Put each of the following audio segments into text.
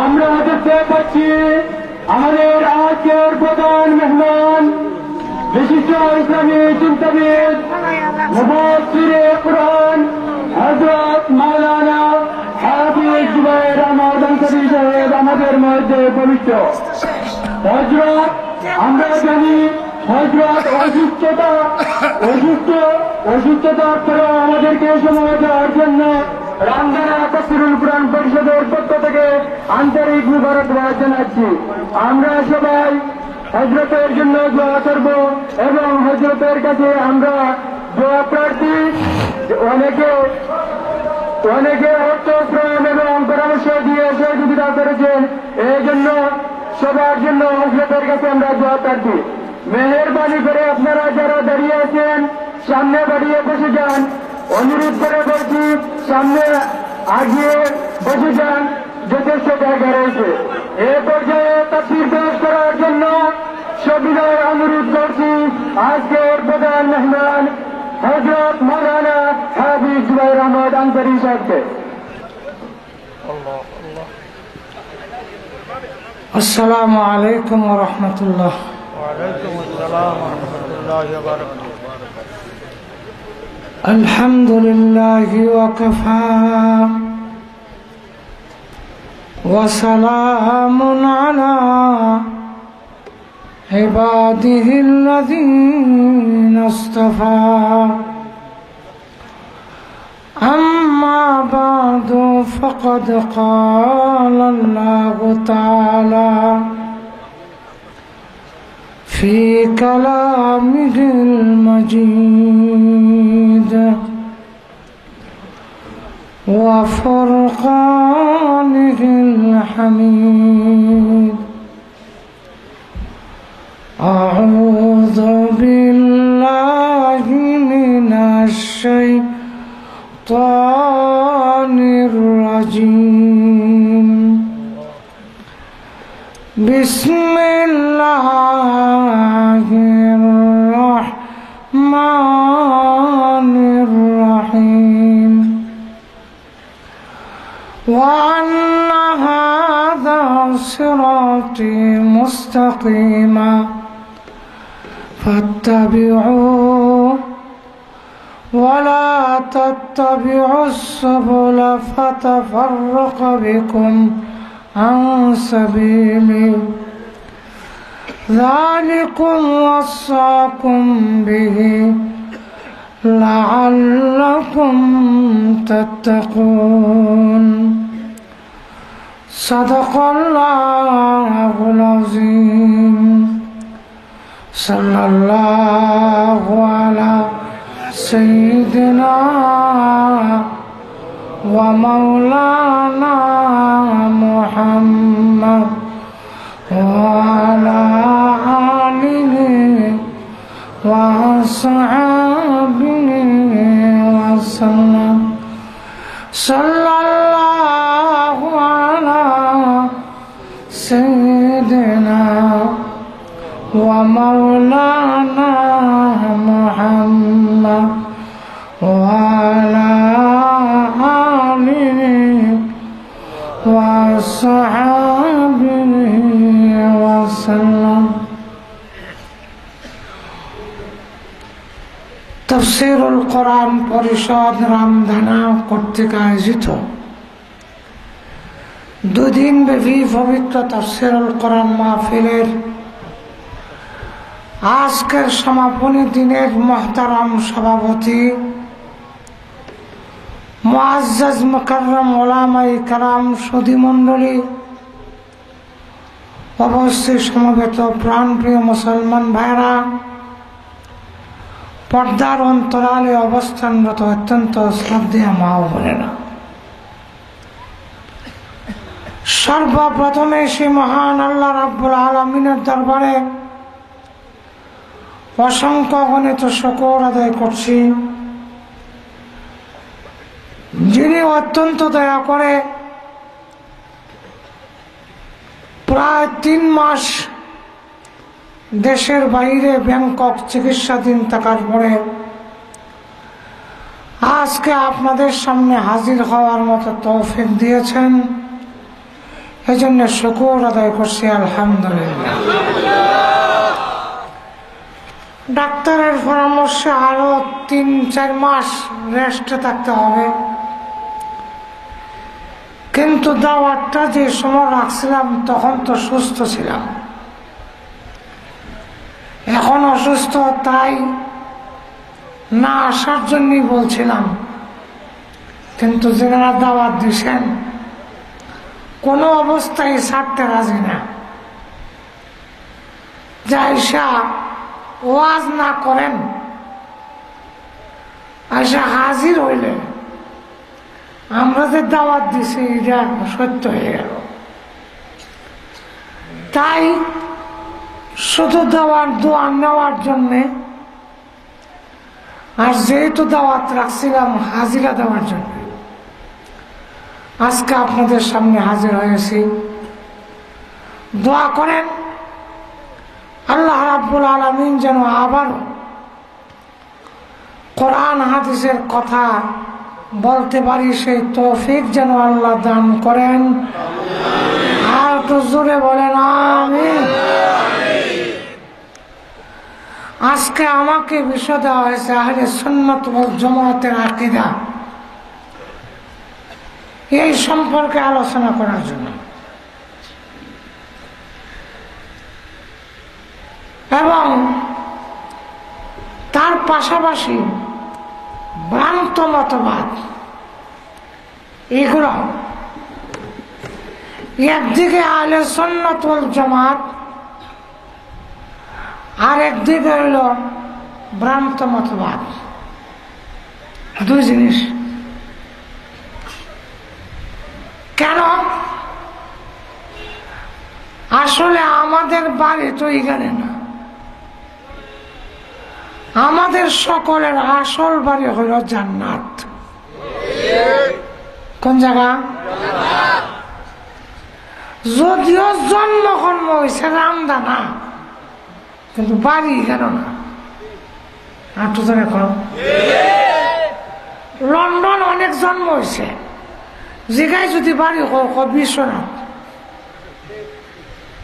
আমরা দেখতে পাচ্ছি আমাদের আজকের প্রধান মেহমান বিশিষ্ট ইসলামী চিন্তাবিদ মুফাসসিরে কুরআন হযরত মাওলানা হাফিজ জুবায়ের আহমদ আনসারী সাহেব আমাদের মধ্যে পবিত্র। হযরত আমরা জানি হযরত অসুস্থতার পরেও আমাদেরকে সময় দেওয়ার জন্য রামদানা তাফসীরুল কুরআন পরিষদের পক্ষ থেকে আন্তরিক মুবারকবাদ জানাচ্ছি। আমরা সবাই হযরতের জন্য দোয়া করব এবং হযরতের কাছে আমরা দোয়া প্রার্থী। অনেকে অর্থ শ্রম এবং পরামর্শ দিয়ে সহযোগিতা করেছেন, এই জন্য সবার জন্য হযরতের কাছে আমরা দোয়া প্রার্থী। মেহেরবানি করে আপনারা যারা দাঁড়িয়ে আছেন সামনে বাড়িয়ে বসে যান, অনুরোধ করে বলছি সামনে আগিয়ে বসে যান, যথেষ্ট জায়গা রয়েছে। এ পর্যায়ে তাফসীর পেশ করার জন্য সবিনয় অনুরোধ করছি আজকের প্রধান মেহমান হযরত মাওলানা হাফিজ জুবায়ের আহমদ আনসারী সাহেবকে। আসসালামু আলাইকুম ওয়া রাহমাতুল্লাহ। ওয়ালাইকুম আসসালাম ওয়া রাহমাতুল্লাহি ওয়া বারাকাতুহু। আলহামদুলিল্লাহি ওয়া কাফা ওয়া সালামুন আলা ইবাদিহিল্লাযীনা ইসতাফা। أما بعد فقد قال الله تعالى في كلامه المجيد وفرقانه الحميد. أعوذ بالله من الشيطان الرجيم. بسم الله الرحمن الرحيم. وأن هذا صراطي مستقيما فاتبعوه ولا تتبعوا السبل فتفرق بكم عن سبيله ذلكم وصاكم به لعلكم تتقون. صدق الله العظيم. صلى الله على سيدنا ومولانا محمد وعلى آله وصحبه وسلم. صلى الله على سيدنا ومولانا محمد وعلى آله وصحبه وسلم. তাফসীরুল কোরআন পরিষদ রামধানা কর্তৃক আয়োজিত দুদিন ব্যাপী পবিত্র তাফসীরুল কোরআন মাহফিলের আজকের সমাপনী দিনের মুহতারাম সভাপতি মুআজ্জাজ মুকাররম উলামায়ে কেরাম সুধী মণ্ডলী, অবশ্যই সমবেত প্রাণপ্রিয় মুসলমান ভাইরা, পর্দার অন্তরালে অবস্থানরত অত্যন্ত শ্রদ্ধেয় মা ও বোনেরা, সর্বপ্রথমে সেই মহান আল্লাহ রাব্বুল আলামিনের দরবারে অসংখ্য গণিত শুকর আদায় করছি, যিনি অত্যন্ত দয়া করে প্রায় 3 মাস দেশের বাইরে ব্যাংকক চিকিৎসাধীন থাকার পরে আজকে আপনাদের সামনে হাজির হওয়ার মতো তৌফিক দিয়েছেন। এই জন্য শুকর আদায় করছি আলহামদুলিল্লাহ। ডাক্তারের পরামর্শে আরো 3-4 মাস রেস্টে থাকতে হবে, কিন্তু দাওয়াতটা যে সময় রাখছিলাম তখন তো সুস্থ ছিলাম, এখন অসুস্থ, তাই না আসার জন্যই বলছিলাম। কিন্তু যারা দাওয়াত দিছেন কোনো অবস্থায় ছাড়তে রাজি না, যাইসা ওয়াজ না করেন, আইসা হাজির হইলে আমরা যে দাওয়াত দিছি এটা সত্য হয়ে গেল। তাই শুধু দাওয়াত দোয়া নেওয়ার জন্যে, আর যেহেতু দাওয়াত রাখছিলাম হাজিরা দেওয়ার জন্য, আজকে আপনাদের সামনে হাজির হয়েছি। দোয়া করেন আল্লাহ রাব্বুল আলামিন যেন আবারও কোরআন হাদিসের কথা বলতে পারি, সেই তৌফিক যেন আল্লাহ দান করেন। আর একটু জোরে বলেন আমিন। আজকে আমাকে বিষয় দেওয়া হয়েছে আহলে সুন্নাত ওয়াল জামাতের আকীদা, এই সম্পর্কে আলোচনা করার জন্য, এবং তার পাশাপাশি ভ্রান্ত মতবাদ এগুলো, একদিকে আহলে সুন্নাত ওয়াল জামাত, আর একদিকে হইল ভ্রান্ত মতবাদ, দুই জিনিস। কেন? আসলে আমাদের বাড়ি তো এখানে না, আমাদের সকলের আসল বাড়ি হইল জান্নাত। কোন জায়গা? যদিও জন্মকর্ম হয়েছে রামদানা, কিন্তু বাড়ি কেন না? আটু জনে করো। লন্ডন অনেক জন্ম হয়েছে, যেখানে যদি বাড়ি হোক বিশ্বনাথ,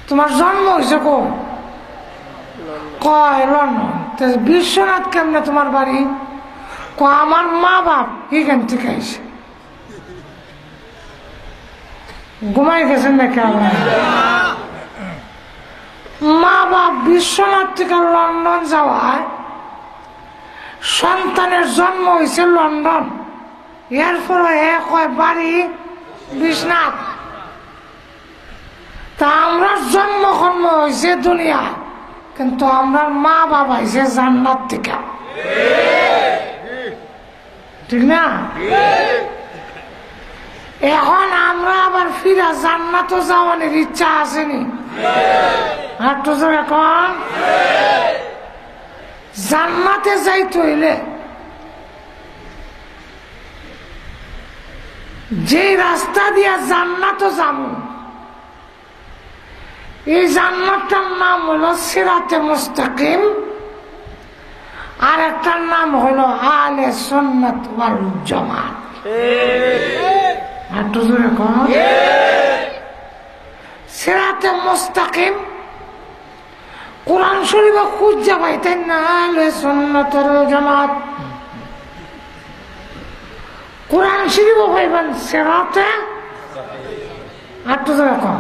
তোমার জন্ম হয়েছে কয় লন্ডন, বিশ্বনাথ কেমনে তোমার বাড়ি? আমার মা বাপ এখান থেকে আইসে। ঘুমাই গেছেন নাকি? মা বাপ বিশ্বনাথ থেকে লন্ডন যাওয়ায় সন্তানের জন্ম হয়েছে লন্ডন, এরপরে কয় বাড়ি বিশ্বনাথ। তা আমরা জন্মকর্ম হয়েছে দুনিয়া, কিন্তু আমরা মা বাবা হয়েছে জান্নাত থেকে, ঠিক না? এখন আমরা আবার ফিরা জান্নাত যাওয়ার ইচ্ছা আসেনি? একটু জোরে কন। জান্নাতে যাইতে হইলে যে রাস্তা দিয়া জান্নাত যাবো, এই জান্নাতটার নাম হলো সিরাতে মুস্তাকিম, আর একটার নাম হলো আহলে সুন্নাত ওয়াল জামাত। একটু জোরে কন। সিরাতে মুস্তাকিম কোরআন শরীফে খুঁজে পাইতেন না, আহলে সুন্নাত ওয়াল জামাত। কোরআন শরীফে পাইবেন সিরাতে, একটু জোরে কন,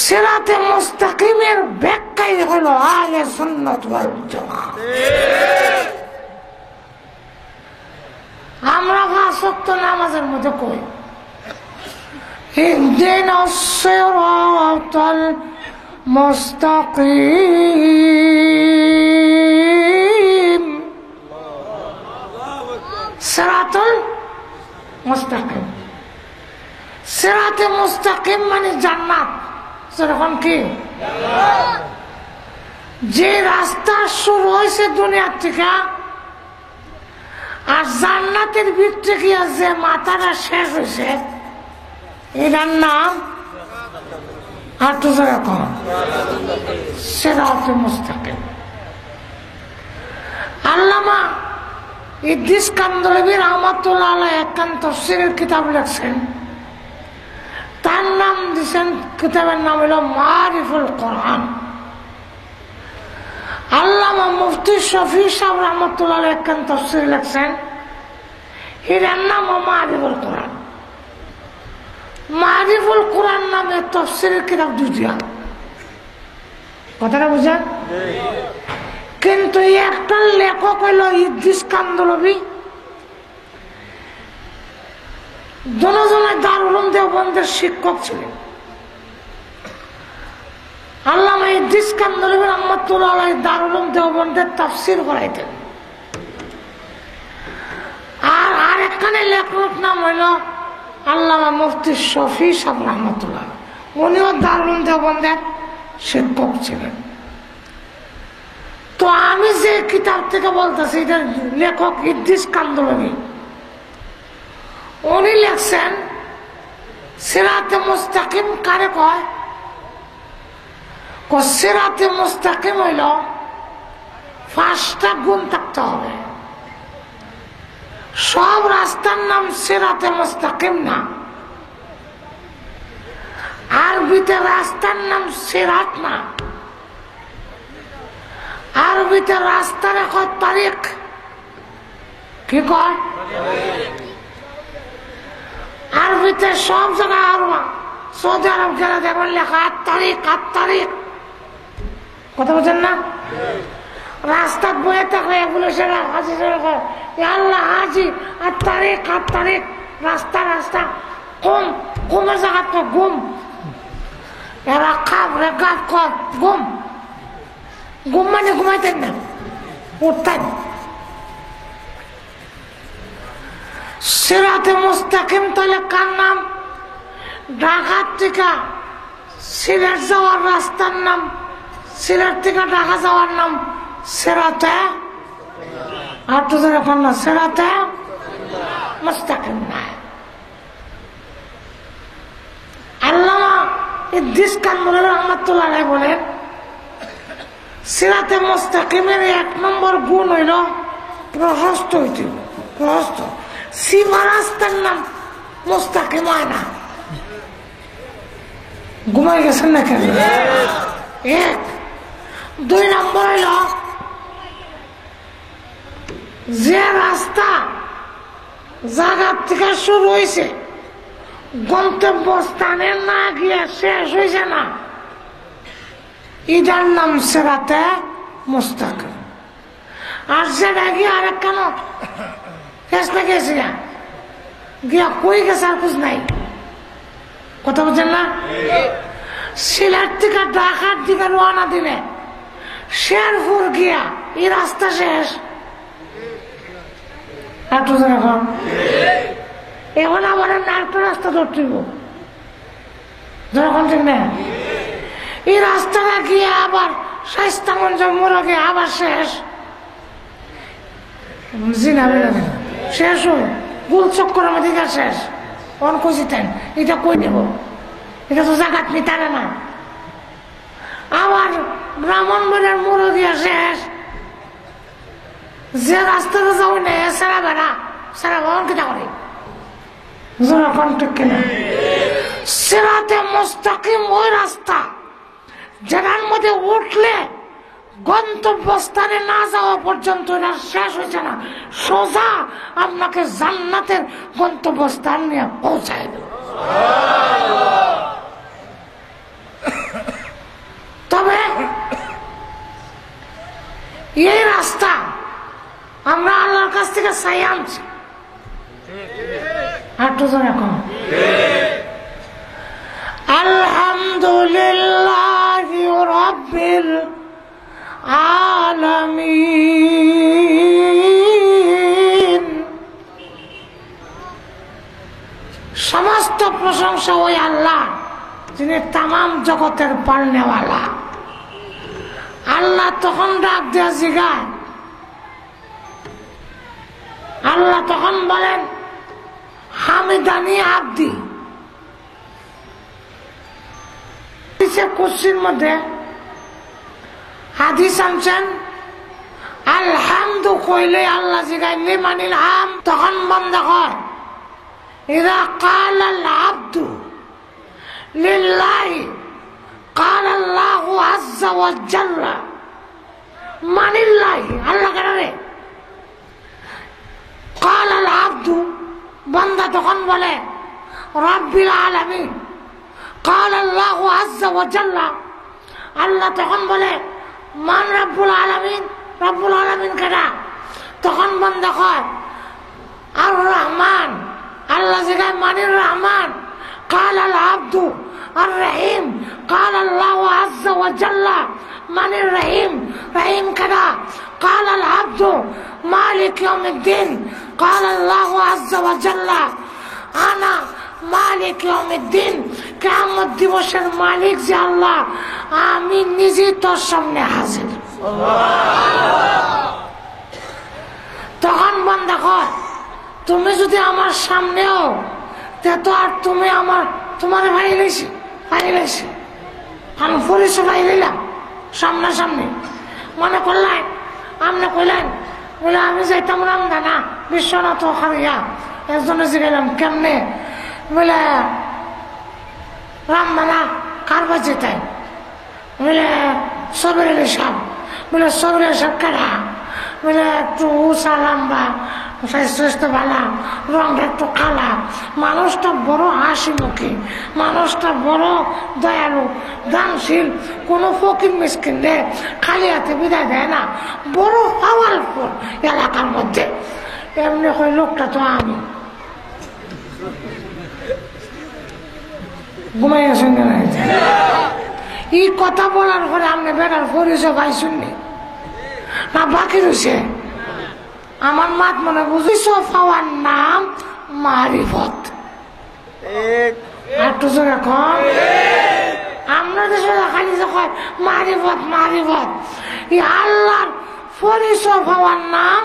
সিরাতে মুস্তাকিমের ব্যাখ্যাই হলো আহলে সুন্নাত ওয়াল জামাত। আমরা 5 ওয়াক্ত নামাজের মধ্যে কই ইহদিনাস সিরাতাল মুস্তাকিম, সিরাতুল মুস্তাকিম। সিরাতে মুস্তাকিম মানে জান্নাত। সেরকম কি? যে রাস্তা শুরু হয়েছে দুনিয়ার থেকে, আর জান্নাতের ভিতরে গিয়ে যে মাথাটা শেষ হয়েছে, এটার নাম সিরাতে মুস্তাকিম। আল্লামা ইদ্রিস কান্দলবী রাহমাতুল্লাহ আলাইহি একখান তাফসীরের কিতাব লিখছেন, তার নাম দিচ্ছেন, কিতাবের নাম হলো মারিফুল কোরআন। আল্লামা মুফতি শফি সাহেব রহমতুল্লাহ একখান তাফসীর লিখছেন, এর নাম মারিফুল কোরআন। মারিফুল কোরআন নামে তাফসীরের কিতাব দুইটা, কথাটা বুঝেন? কিন্তু একটা লেখক হইল ইদ্রিস কান্দলবি, দুজনে দারুল উলুম দেওবন্দের শিক্ষক ছিলেন। আল্লামা ইদ্রিস কান্দলবি রাহমাতুল্লাহ আলাইহি দারুল উলুম দেওবন্দের তাফসীর করাইতেন। আর আরেকখানে লেখক নাম হইল আল্লামা মুফতি শফি সাহেব রহমতুল্লাহ, উনিও দারুল উলুম দেওবন্দের শিক্ষক ছিলেন। তো আমি যে কিতাব থেকে বলতেছি, এটার লেখক ইদ্রিস কান্দলবি। উনি লেখছেন সিরাতে মুস্তাকিম কারে কয়? সিরাতে মুস্তাকিম হইল 5টা গুণ থাকতে হবে। সব রাস্তার নাম সিরাতে মুস্তাকিম না। আরবিতে রাস্তার নাম সিরাত না, আরবিতে রাস্তার কয় তারিখ। কি কয়? আরবিতে সব জায়গায় আরবা, সৌদি আরব গেলে দেখবেন লেখা 8 তারিখ 8 তারিখ। কথা বলছেন না? রাস্তা বয়ে থাকলে পুলিশের হাজি আল্লাহ হাজি 8 তারিখ 8 তারিখ। রাস্তা রাস্তা কম কমের জায়গা তো গুম, এরা খাপ রে গাপ কর গুম। গুম মানে ঘুমাইতেন না, উঠতেন। সিরাতে মুস্তাকিম তাহলে কার নাম? ঢাকার থেকে সিলেট যাওয়ার রাস্তার নাম, সিলেট থেকে ঢাকা যাওয়ার নাম সিরাতে। আর তো এখন না, সিরাতে মুস্তাকিম না। আল্লামা ইদ্রিস কান্দলবি রাহমাতুল্লাহ আলাইহি বলেন, সিরাতে মুস্তাকিমের 1 নম্বর গুণ হইল প্রশস্ত হইতে হবে। প্রশস্ত সীমা রাস্তার নাম মুস্তাকিম হয় না। ঘুমাই গেছেন না কেন? 1 2 নম্বর হইল যে রাস্তা জায়গা থেকে শুরু হয়েছে, গন্তব্যস্থানে না গিয়ে শেষ হয়েছে না, এটার নাম সিরাতে মুস্তাকিম। আর সেটা গিয়ে আরেক কেন ফেসলে গেছি গিয়া কই গেছে আর কুছ নাই। কথা বলছেন না? সিলেট থেকে ঢাকার দিকে রওনা দিলে শেরপুর গিয়া এই রাস্তা শেষ। এখন আমার আরেকটা রাস্তা ধরতে যখন ঠিক না, এই রাস্তাটা গিয়ে আবার শাইস্তাগঞ্জ মোড়ে গিয়ে আবার শেষ। শেষ গোল চক্করের মধ্যে শেষ। অন কইতেন এটা কই নেব, এটা তো জায়গা আপনি তারা না। আবার ব্রাহ্মণবাড়িয়ার মোড়ে দিয়ে শেষ। যে রাস্তাটা যাও না সারা বেড়া সারা ভবন কেটা করে সিরাতে মুস্তাকিম ওই রাস্তা যেটার মধ্যে উঠলে গন্তব্যস্থানে না যাওয়া পর্যন্ত এটা শেষ হয়েছে না, সোজা আপনাকে জান্নাতের গন্তব্যস্থান নিয়ে পৌঁছায় দেবে। তবে এই রাস্তা আমরা আল্লাহর কাছ থেকে চাই আনছি। আলহামদুলিল্লাহ রাব্বিল আলামিন। সমস্ত প্রশংসা ওই আল্লাহ যিনি তামাম জগতের পালনেওয়ালা। আল্লাহ তখন ডাক দেয়া জিগায়, আল্লাহ তখন বলেন হামিদানি আব্দি। কুরসির মধ্যে হাদিস আনছেন, আলহামদু কইলে আল্লাহ জিগায় লিমানিল হাম, তখন বন্ধ কর। ইদা কাল আল আব্দু আযযা ওয়া জাল্লা মানিল্লাহি আল্লাহ কারে قال العبد বান্দা তখন বলে রাব্বিল আলামিন قال الله عز وجل আল্লাহ তখন বলে মান রাব্বুল আলামিন রাব্বুল আলামিন কারা তখন বান্দা কয় আর রহমান আল্লাহ জিগায় মানির রহমান قال العبد الرحيم قال الله عز وجل من الرحيم رحيم كذا قال العبد مالك يوم الدين قال الله عز وجل أنا مالك يوم الدين কিয়ামত দিবসের মালিক যে আল্লাহ আমি নিজে তোর সামনে হাজির তখন বান্দা কয় তুমি যদি আমার সামনেও তো আর তুমি আমার তোমার ভাই লাইছি আমি পরিচয় ভাই লইলাম সামনাসামনি মনে করলেন আপনি কইলেন বলে আমি যাইতাম রামদানা বিশ্বনাথ খারিয়া একজনে জিগাইলাম কেমনে বলে রামদানা কারবার যেতেন বলে সবির আলী সাহেব বলে সবির আলী সাহেব কারা বলে একটু উঁচা লম্বা স্বাস্থ্য ভালো রংটা একটু কালা মানুষটা বড় হাসি মুখী মানুষটা বড় দয়ালু দানশীল কোনো ফকির মিসকিন রে খালি হাতে বিদায় দেয় না বড় পাওয়ারফুল এলাকার মধ্যে এমনি হয় লোকটা তো আমি ঘুমাই গেছেন এই কথা বলার পরে আপনি বেড়ার পরিচয় ভাই শুননি না বাকি রয়েছে আমার মাত মনে বুঝিস পাওয়ার নাম মারিফত একটু জোরে কম আমরা দেশে খালি যখন মারিফত এই আল্লাহর পরিচয় পাওয়ার নাম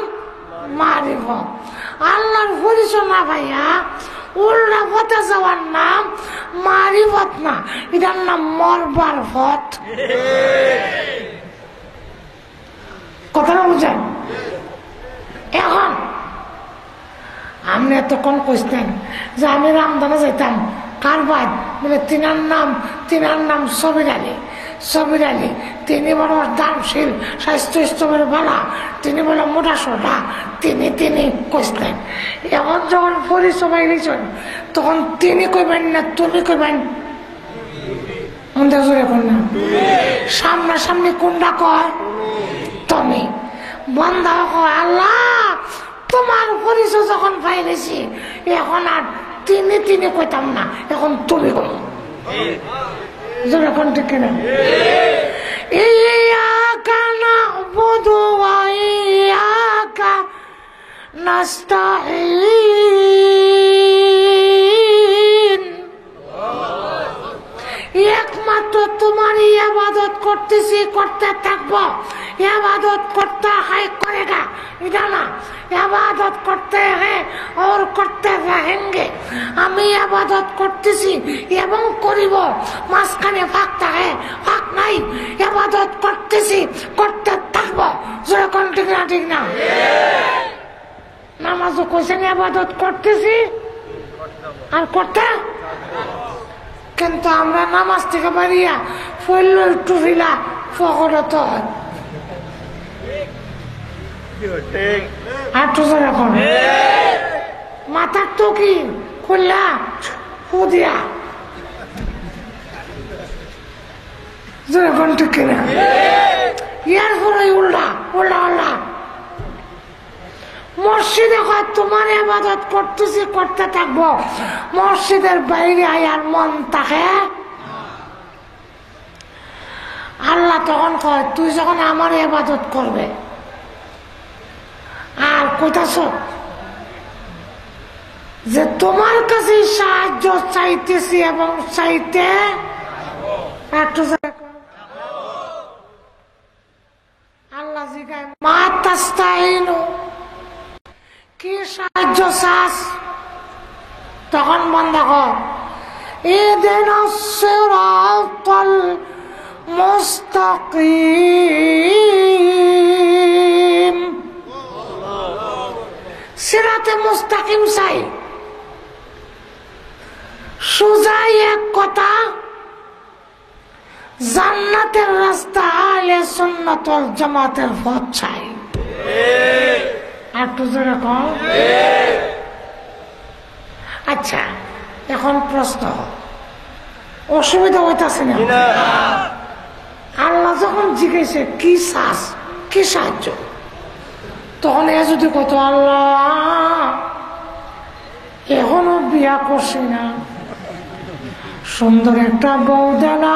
মারিফত আল্লাহর পরিচয় না ভাইয়া উল্টা পথে যাওয়ার নাম মারিফত না এটার নাম মরবার পথ কথাটা বুঝেন এখন আপনি এতক্ষণ কইতেন যে আমি রামদানা যাইতাম কার বাদ বলে তিনার নাম সবির আলী তিনি বড় দানশীল স্বাস্থ্য স্তবের বালা তিনি বলে মোটা সোটা তিনি কইতেন এখন যখন পরিচয় পাইলেছেন তখন তিনি কইবেন না তুমি কইবেন এখন না সামনাসামনি কোনটা কয় তুমি বন্ধ কয় আল্লাহ তোমার পরিচয় যখন পাইলেছি এখন আর তিনি কইতাম না এখন তুমি কই যখন ঠিক কিনা ইয়াকা না'বুদু ওয়া ইয়াকা নাস্তাঈন একমাত্র তোমারই ইবাদত করতেছি করতে থাকবো ইবাদত করতে হয় করেগা এটা না ইবাদত করতে হ্যাঁ और করতে रहेंगे আমি ইবাদত করতেছি এবং করিব মাঝখানে ফাঁক থাকে ফাঁক নাই ইবাদত করতেছি করতে থাকবো যখন ঠিক না নামাজও কইছেন ইবাদত করতেছি আর করতে কিন্তু আমরা নামাজ থেকে বাড়িয়া ফইল টুফিলা ফকরত হয় মাথার তো কি খুললা ফুদিয়া যখন ঠিক কিনা ইয়ার পরে উল্টা মসজিদে কয় তোমার ইবাদত করতেছি করতে থাকবো মসজিদের বাইরে আয়ার মন থাকে আল্লাহ তখন কয় তুই যখন আমার ইবাদত করবে আর কইতাছ যে তোমার কাছে সাহায্য চাইতেছি এবং চাইতে একটু আল্লাহ জিগায় মা তাস্তাইনু কি সাহায্য চাস তখন বন্ধ কর ইহদিনাস সিরাতাল মুস্তাকিম সিরাতে মুস্তাকিম চাই সোজা এক কথা জান্নাতের রাস্তা আহলে সুন্নাত ওয়াল জামাতের পথ চাই। একটু জোরে কম। আচ্ছা, এখন প্রশ্ন, অসুবিধা হইতাছে না? আল্লাহ যখন জিজ্ঞেসে কি চাস, কি সাহায্য, তখন এ যদি কত আল্লাহ এখনো বিয়া করছি না, সুন্দর একটা বউ দাও,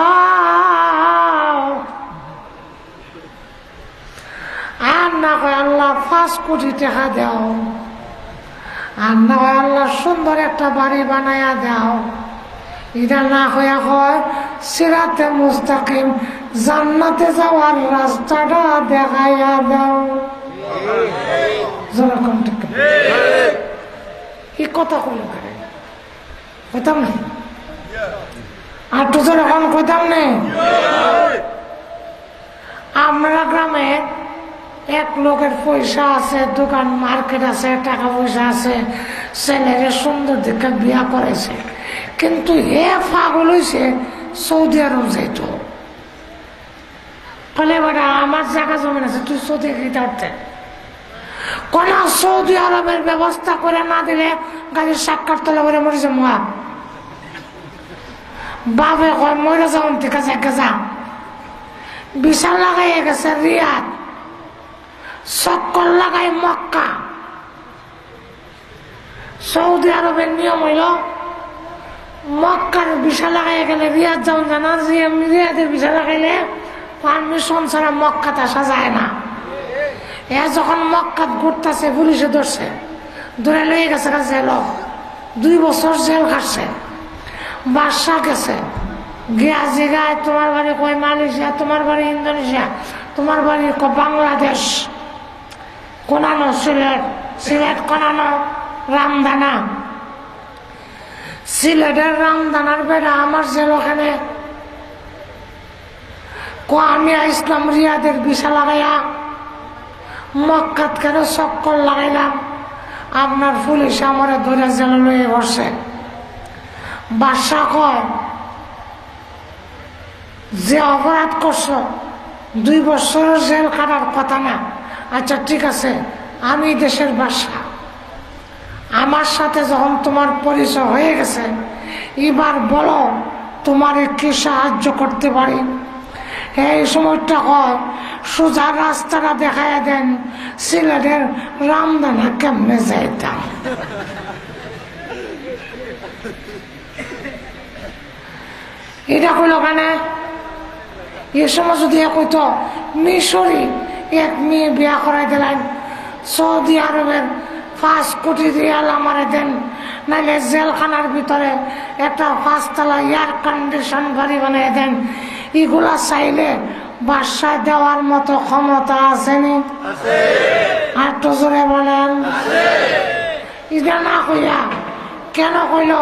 আর না কয় আল্লাহ 5 কোটি টাকা দাও, আর না হয় আল্লাহ সুন্দর একটা বাড়ি বানায়া দাও, এটা না হইয়া হয় সিরাতে মুস্তাকিম জান্নাতে যাওয়ার রাস্তাটা দেখাইয়া দাও। যেরকম ঠিক এই কথা কইল কইতাম না, আর তো যেরকম কইতাম না। আমরা গ্রামে এক লোকের পয়সা আছে, দোকান মার্কেট আছে, টাকা পয়সা আছে, ছেলেরে সুন্দর দেখে বিয়া করেছে, কিন্তু হে পাগল হয়েছে সৌদি আরব যাইতো। বলে বেটা আমার জায়গা জমি আছে, তুই সৌদি গিয়ে উঠতে কোন সৌদি আরবের ব্যবস্থা করে না দিলে গাড়ির সাক্ষাৎ তলা করে মরেছে মা বাবে কয় মরে যাওন থেকে জায়গা যা। বিশাল লাগাইয়ে গেছে রিয়াদ, চক্কর লাগাই মক্কা। সৌদি আরবের নিয়ম হইল মক্কার ভিসা লাগাই গেলে রিয়াদ যাওন জানা, রিয়াদের ভিসা লাগাইলে পারমিশন ছাড়া মক্কাতে আসা যায় না। এ যখন মক্কাত ঘুরতেছে পুলিশে ধরছে, ধরে লয়ে গেছে জেল, 2 বছর জেল খাটছে। বাদশা গেছে গিয়া জিগায় তোমার বাড়ি কই মালয়েশিয়া, তোমার বাড়ি ইন্দোনেশিয়া, তোমার বাড়ি বাংলাদেশ, কোনানো সিলেট, সিলেট কোনানো রামদানা, সিলেটের রামদানার বেড়া আমার জেল ওখানে। আমি ইসলাম রিয়াদের ভিসা লাগাইয়া মক্কাত কেন চক্কর লাগাইলাম, আপনার পুলিশ আমার ধরে জেল লয়ে বসে। বাদশা কয় যে অপরাধ করছো 2 বছরের জেল কাটার কথা না। আচ্ছা ঠিক আছে, আমি দেশের বাদশা, আমার সাথে যখন তোমার পরিচয় হয়ে গেছে, এবার বলো তোমার কি সাহায্য করতে পারি। এই সময়টা হয় সোজা রাস্তাটা দেখাইয়া দেন সিলেটের রামদানা কেমনে যাইতাম। এটা কইল কেন? এ সময় যদি কইতো মিশরি এক মেয়ে বিয়া করাই দিলেন, সৌদি আরবের 5 কোটি রিয়াল আমারে দেন, নাইলে জেলখানার ভিতরে একটা 5 তলা এয়ার কন্ডিশন বাড়ি বানিয়ে দেন, এগুলা চাইলে বাদশা দেওয়ার মতো ক্ষমতা আসেনি? আর তো জোরে বলেন। এটা না কইয়া কেন কইল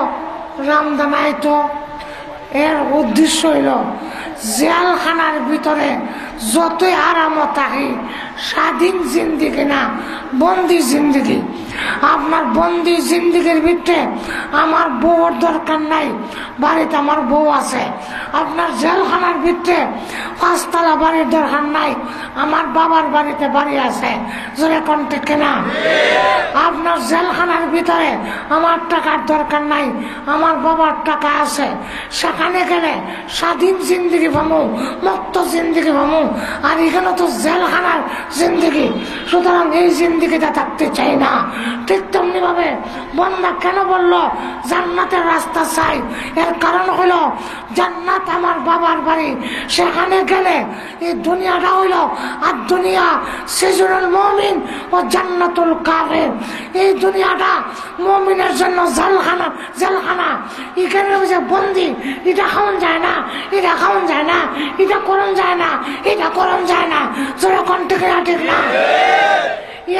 রামদানাই? তো এর উদ্দেশ্য হইল জেলখানার ভিতরে যতই আরাম থাকি, স্বাধীন জিন্দিগি না, বন্দি জিন্দিগি। আপনার বন্দি জিন্দিগির ভিতরে আমার বউর দরকার নাই, বাড়িতে আমার বউ আছে। আপনার জেলখানার ভিতরে 5 তলা বাড়ির দরকার নাই, আমার বাবার বাড়িতে বাড়ি আছে। জোরে কণ্ঠে কেনা? আপনার জেলখানার ভিতরে আমার টাকার দরকার নাই, আমার বাবার টাকা আছে। সেখানে গেলে স্বাধীন জিন্দিগি পাবো, মুক্ত জিন্দিগি পাবো। আর এখানে তো জেলখানার জিন্দিগি, সুতরাং এই জিন্দিগিটা থাকতে চাই না। ঠিক তেমনি ভাবে বন্দা কেন বললো জান্নাতের রাস্তা চাই? এর কারণ হলো জান্নাত আমার বাবার বাড়ি, সেখানে গেলে এই দুনিয়াটা হইল আর দুনিয়া সিজনুল মুমিন ও জান্নাতুল কাফির। এই দুনিয়াটা মুমিনের জন্য জেলখানা, জেলখানা। এখানে যে বন্দি, এটা খাওয়ান যায় না, এটা খাওয়ান যায় না, এটা করন যায় না, এটা করন যায় না। যেরকম ঠিক না? ঠিক না?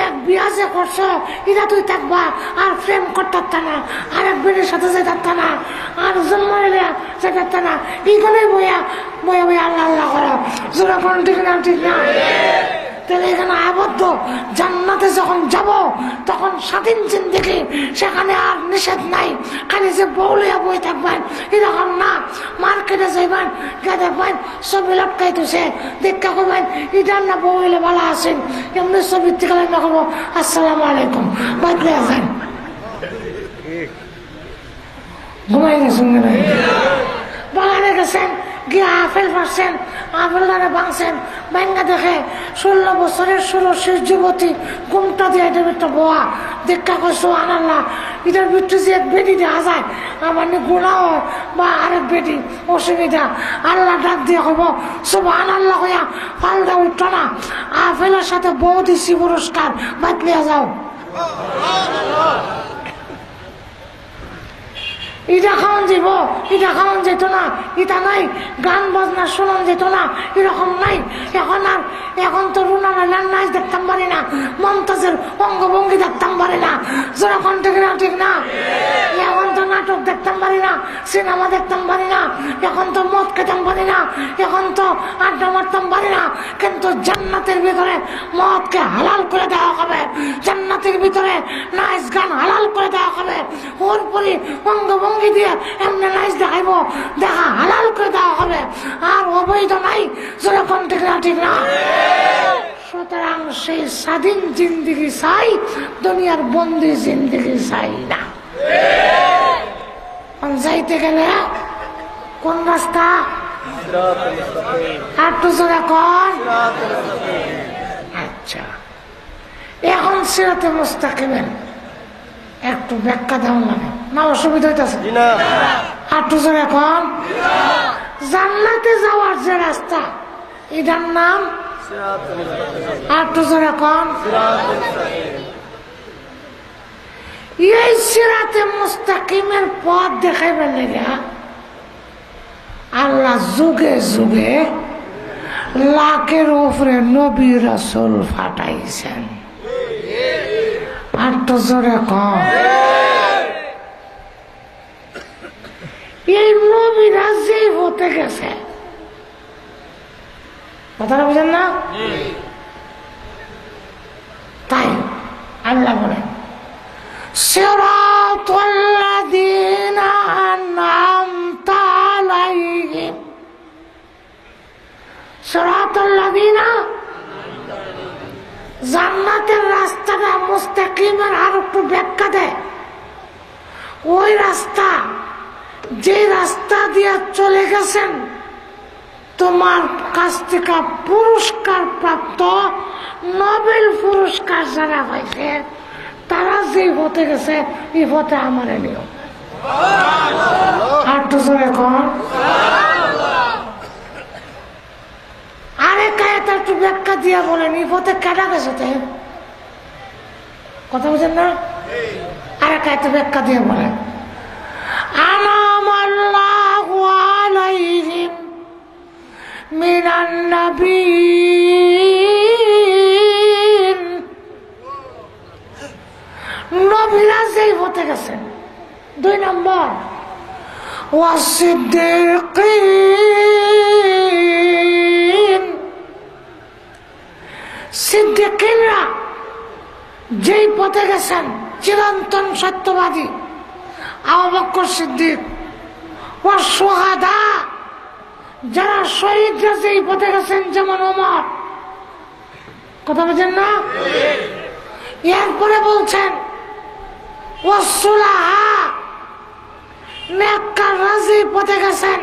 এক বিয়া যে করছো, এটা তুই থাকবা আর প্রেম করতে না, আর এক বেড়ের সাথে যেতে না, আর জন্ম যেতে না। এইখানে বইয়া বইয়া বইয়া আল্লাহ আল্লাহ করো। যেরকম ঠিক না? ঠিক না? তাহলে এখানে আবদ্ধ। জান্নাতে যখন যাব তখন স্বাধীন জিন্দিগি, সেখানে আর নিষেধ নাই। খালি যে বউলিয়া বই থাকবেন এরকম না। মার মার্কেটে যাইবেন গিয়ে দেখবেন ছবি লটকাইতেছে দেখা করবেন ইটার না বউ হইলে ভালো আছেন এমনি ছবির থেকে না করবো আসসালামু আলাইকুম বাদলে আসেন ঘুমাই গেছেন বাগানে গেছেন গিয়ে আপেল পারছেন আপেল গানে ভাঙছেন ব্যাঙ্গা দেখে 16 বছরের ষোড়শীর যুবতী ঘুমটা দিয়ে এটার ভিতরে বোয়া দেখা করছো আনাল্লাহ এটার ভিতরে যে এক বেটি দেখা যায় আমার গুণা হয় বা আরেক বেটি অসুবিধা আল্লাহ ডাক দিয়ে হব সব আনাল্লাহ হইয়া পাল্টা উঠত না আপেলের সাথে বউ দিছি পুরস্কার বাতলিয়া যাও ইটা খাওয়ান যাব ইটা খাওয়ান যেত না ইটা নাই গান বাজনা শোনান যেত না এরকম নাই এখন তো রুনা নাচ দেখতাম পারি না মমতাজের অঙ্গভঙ্গি দেখতাম পারি না যেরকম ঠিক না এখন তো নাটক দেখতাম পারি না সিনেমা দেখতাম পারি না এখন তো মদ খেতাম পারি না এখন তো আড্ডা মারতাম পারি না কিন্তু জান্নাতের ভিতরে মদকে হালাল করে দেওয়া হবে জান্নাতের ভিতরে নাচ গান হালাল করে দেওয়া হবে ওর পরে অঙ্গভঙ্গি দিয়ে এমনি নাচ দেখাইব দেখা হালাল করে দেওয়া হবে আর অবৈধ নাই যেরকম ঠিক না সুতরাং সেই স্বাধীন জিন্দিগি চাই দুনিয়ার বন্দি জিন্দিগি চাই না যাইতে গেলে কোন রাস্তা একটু জোরে কর আচ্ছা এখন সিরাতে মুস্তাকিমের একটু ব্যাখ্যা দেওয়া লাগে না অসুবিধা হইতেছে একটু জোরে কর জান্নাতে যাওয়ার যে রাস্তা এটার নাম একটু জোরে কর এই সিরাতে মুস্তাকিমের পথ দেখাইবেন না আল্লাহ যুগে যুগে লাখের উপরে নবী রাসূল ফাটাইছেন একটু জোরে কর এই নবীরা যে হতে গেছে কথাটা বুঝেন না তাই আল্লাহ বলেন সিরাতাল্লাযীনা আন'আমতা আলাইহিম সিরাতাল্লাযীনা জান্নাতের রাস্তাটা মুস্তাকিমের আর একটু ব্যাখ্যা দেয় ওই রাস্তা যে রাস্তা দিয়ে চলে গেছেন তোমার কাছ থেকে পুরস্কার প্রাপ্ত নোবেল পুরস্কার যারা হয়েছে তারা যে পথে গেছে এই পথে আমার নিও একটু জোরে কর আরেক আয়াত একটু ব্যাখ্যা দিয়া বলেন এই পথে কেটা গেছে কথা বুঝেন না আরেক আয়াত ব্যাখ্যা দিয়ে বলেন আনামাল্লাহু আলাইহিম মিনান নাবিয়্যিন নবীরা যেই পথে গেছেন 2 নম্বর ওয়াসিদ্দিকিন সিদ্দিকিনরা যেই পথে গেছেন চিরন্তন সত্যবাদী আবু বকর সিদ্দিক ওয়াসশুহাদা যারা শহীদরা যেই পথে গেছেন যেমন ওমর কথা বুঝেন না এরপরে বলছেন ওয়াসসুলাহা নেককাররা যেই পথে গেছেন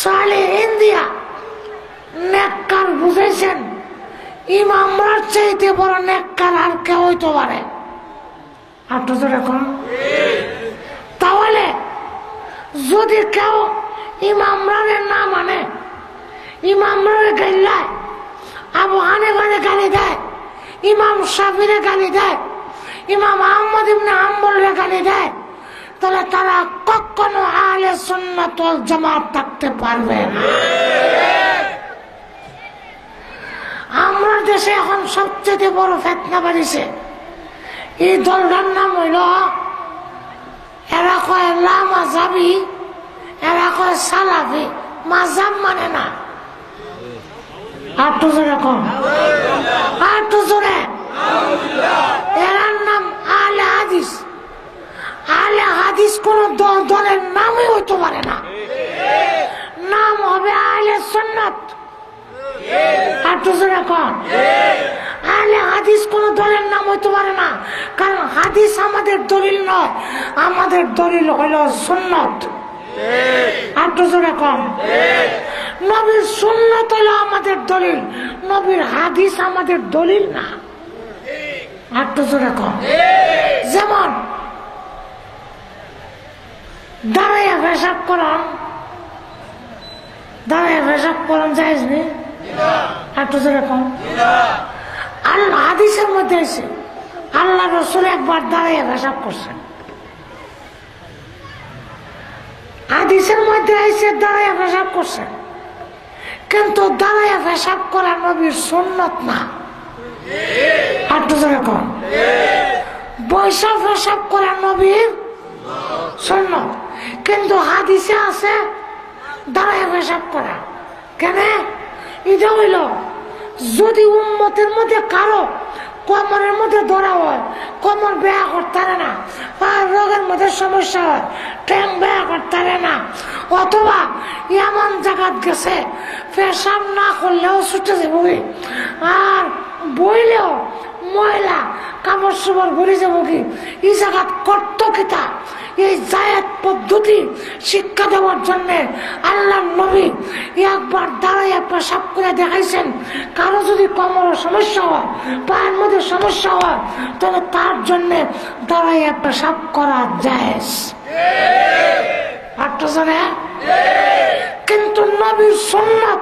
সালেহিন দিয়া নেককার বুঝেছেন ইমামরার চাইতে বড় নেককার আর কেউ হইতে পারে তাহলে যদি কেউ ইমামরানের না মানে ইমামরানের গাইলায় আবু হানিফারে গালি দেয় ইমাম শাফিরে গালি দেয় ইমাম আহমদ ইবনে হাম্বলের গালি দেয় তাহলে তারা কখনো আহলে সুন্নাত ওয়াল জামাত থাকতে পারবে না আমরা দেশে এখন সবচেয়ে বড় ফিতনা বাড়িছে এই দলটার নাম হইল এরা কয় লা মাযহাবি এরা কয় সালাফি মাযহাব মানে না একটু জোরে কম একটু জোরে এরার নাম আহলে হাদিস আহলে হাদিস কোন দলের নামই হইতে পারে না আহলে সুন্নাত। আর দুজন এখন আহলে হাদিস কোন দলের নাম হইতে পারে না, কারণ হাদিস আমাদের দলিল নয়, আমাদের দলিল হইল সুন্নাত। আর দুজন এখন নবীর সুন্নাত হলো আমাদের দলিল, নবীর হাদিস আমাদের দলিল না। আর দুজন এখন যেমন দাঁড়াইয়া পেশাব করান, দাঁড়াইয়া পেশাব করান জায়েজ নেই। একটু যেরকম আল্লাহ হাদিসের মধ্যে এসে আল্লাহ রসুল একবার দাঁড়াইয়া পেশাব করছেন, হাদিসের মধ্যে এসে দাঁড়াইয়া পেশাব করছেন, কিন্তু দাঁড়াইয়া পেশাব করা নবীর সুন্নত না। একটু যেরকম বৈশা পেশাব করা নবীর সুন্নত, কিন্তু হাদিসে আছে দাঁড়াইয়া পেশাব করা। কেন? এটা হইল যদি উম্মতের মধ্যে কারো কোমরের মধ্যে ধরা হয়, কোমর বেয়া করতে পারে না, আর রোগের মধ্যে সমস্যা হয়, ট্যাং বেয়া করতে পারে না, অথবা এমন জায়গা গেছে পেশাব না করলেও ছুটে যাবো, আর বইলেও ময়লা কাপড় চোপড় ঘুরে যাবো, কি এই জায়গা করত কিতা, এই জায়েদ পদ্ধতি শিক্ষা দেওয়ার জন্য আল্লাহ নবী একবার দাঁড়াইয়া পেশাব করে দেখাইছেন। কারো যদি কোমরের সমস্যা হয়, পায়ের মধ্যে সমস্যা হয়, তাহলে তার জন্য দাঁড়াইয়া পেশাব করা জায়েজ। কিন্তু নবীর সুন্নাত,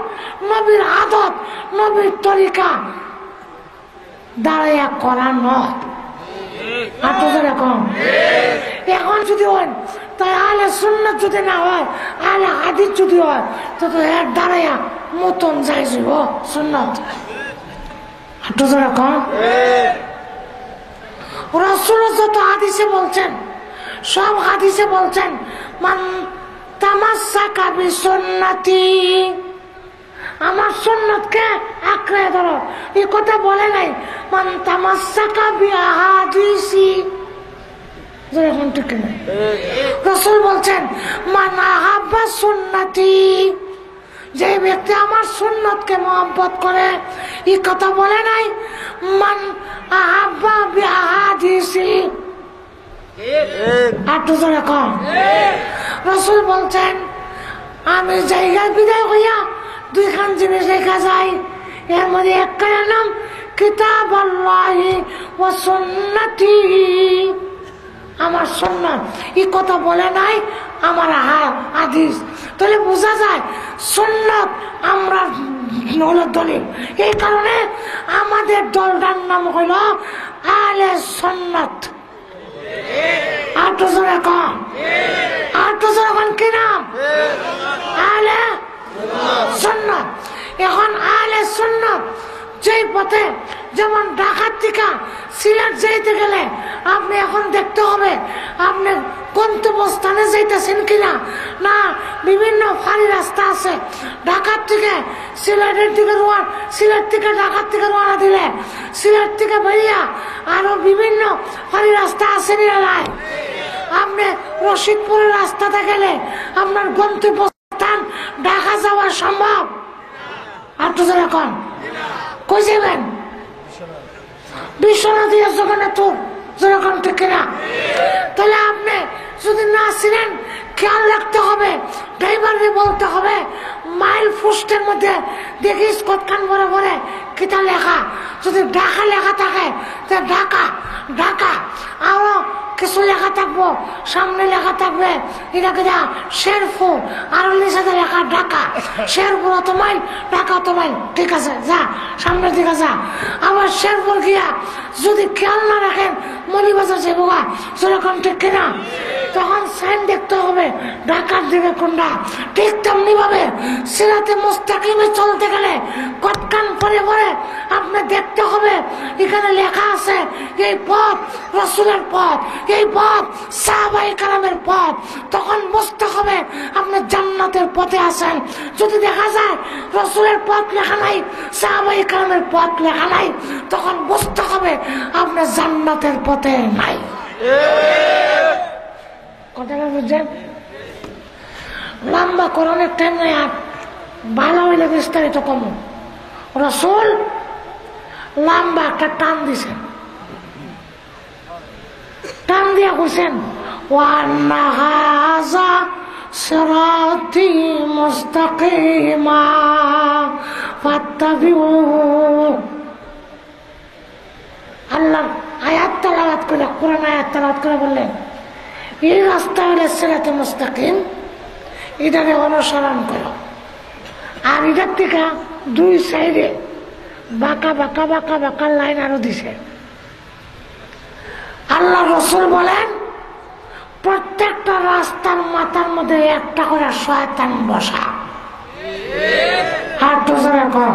নবীর আদত, নবীর তরিকা দাঁড়াইয়া করা নয়। এখন যদি হয় তাই আহলে সুন্নাত যদি না হয়, আহলে হাদিস যদি হয়, তো এর দাঁড়াইয়া মতন যাই যাব সুন্নাত। রাসূল যত হাদিসে বলছেন, সব হাদিসে বলছেন মান তামাসসাকা বিসুন্নতি, আমার সুন্নতকে আঁকড়ে ধরো। এই কথা বলে নাই মান তামাসসাকা বিআহাদিসি, যেরকম ঠিক না। রাসূল বলছেন মান আহাব্বা সুন্নতি, যে ব্যক্তি আমার সুন্নতকে মহব্বত করে। এই কথা বলে নাই মান আহাব্বা বিআহাদিসি। একটু জোরে কম। রাসূল বলছেন আমি জায়গায় বিদায় হইয়া দুইখান জিনিস রেখা যায়, এর মধ্যে একটার নাম কিতাবুল্লাহি ওয়া সুন্নতি, আমার সুন্নাত। এই কথা বলে নাই আমার হাদিস। তাহলে বোঝা যায় সুন্নাত আমরা হলো দলিল। এই কারণে আমাদের দলটার নাম হইল আহলে সুন্নাত। আর তো জোরে কম, আর তো জোরে কম, কি নাম? আহলে সুন্নাত। এখন আহলে সুন্নাত যেই পথে, যেমন ঢাকার থেকে সিলেট যাইতে গেলে আপনি এখন দেখতে হবে আপনি গন্তব্যস্থানে যাইতেছেন কিনা, না বিভিন্ন ফাঁড়ি রাস্তা আছে। ঢাকার থেকে সিলেটের দিকে রোয়ান, সিলেট থেকে ঢাকার থেকে রোয়ানা দিলে সিলেট থেকে বেরিয়া আরো বিভিন্ন ফাঁড়ি রাস্তা আছে নিরালায়। আপনি রশিদপুরের রাস্তাতে গেলে আপনার গন্তব্যস্থান ঢাকা যাওয়া সম্ভব। আর তো যেরকম কই যাবেন? বিশ্বনাথ জগন্নাথপুর, যেরকম ঠিক কিনা? তাহলে আপনি যদি না ছিলেন খেয়াল রাখতে হবে, ড্রাইভারকে বলতে হবে মাইল পোস্টের মধ্যে দেখিস কতখান বড় বড় কিতা লেখা। যদি ঢাকা লেখা থাকে তো ঢাকা ঢাকা, আরো কিছু লেখা থাকবো, সামনে লেখা থাকবে এটাকে যা শেরপুর, আরো নিচেতে লেখা ঢাকা, শেরপুর অত মাইল, ঢাকা অত মাইল। ঠিক আছে, যা সামনের দিকে যা। আবার শেরপুর গিয়া যদি খেয়াল না রাখেন মলিবাজার যাবো, সেরকম ঠিক কিনা? তখন সাইন দেখতে হবে ঢাকার দিকে কোনটা। ঠিক তেমনি ভাবে সিরাতে মুস্তাকিমে চলতে গেলে কতখান পরে পরে আপনি দেখতে হবে এখানে লেখা আছে এই পথ রাসূলের পথ, এই পথ সাহাবায়ে কেরামের পথ। তখন বুঝতে হবে আপনি জান্নাতের পথে আছেন। যদি দেখা যায় রাসূলের পথ লেখা নাই, সাহাবায়ে কেরামের পথ লেখা নাই, তখন বুঝতে হবে আপনি জান্নাতের পথে নাই। কথাটা বুঝছেন? লম্বা করানোর টাইম নাই। আর ভালো হইলে বিস্তারিত কম। রাসূল লম্বা একটা টান দিছেন, টান দিয়া কইছেন ওয়ান্না হাযা সিরাতি মুস্তাকিমা ফাত্তাবিউহু। আল্লাহ আয়াত তেলাওয়াত করে, কোরআন আয়াত তেলাওয়াত করে বললেন এই রাস্তা হলো সিরাতে মুস্তাকিম, এটাকে অনুসরণ করো। আর এটার থেকে দুই সাইডে বাঁকা বাঁকা বাঁকা বাঁকা লাইন আরো দিছে। আল্লাহ রাসূল বলেন প্রত্যেকটা রাস্তার মাথার মধ্যে একটা করে শয়তান বসা। আর তো জোরে কর,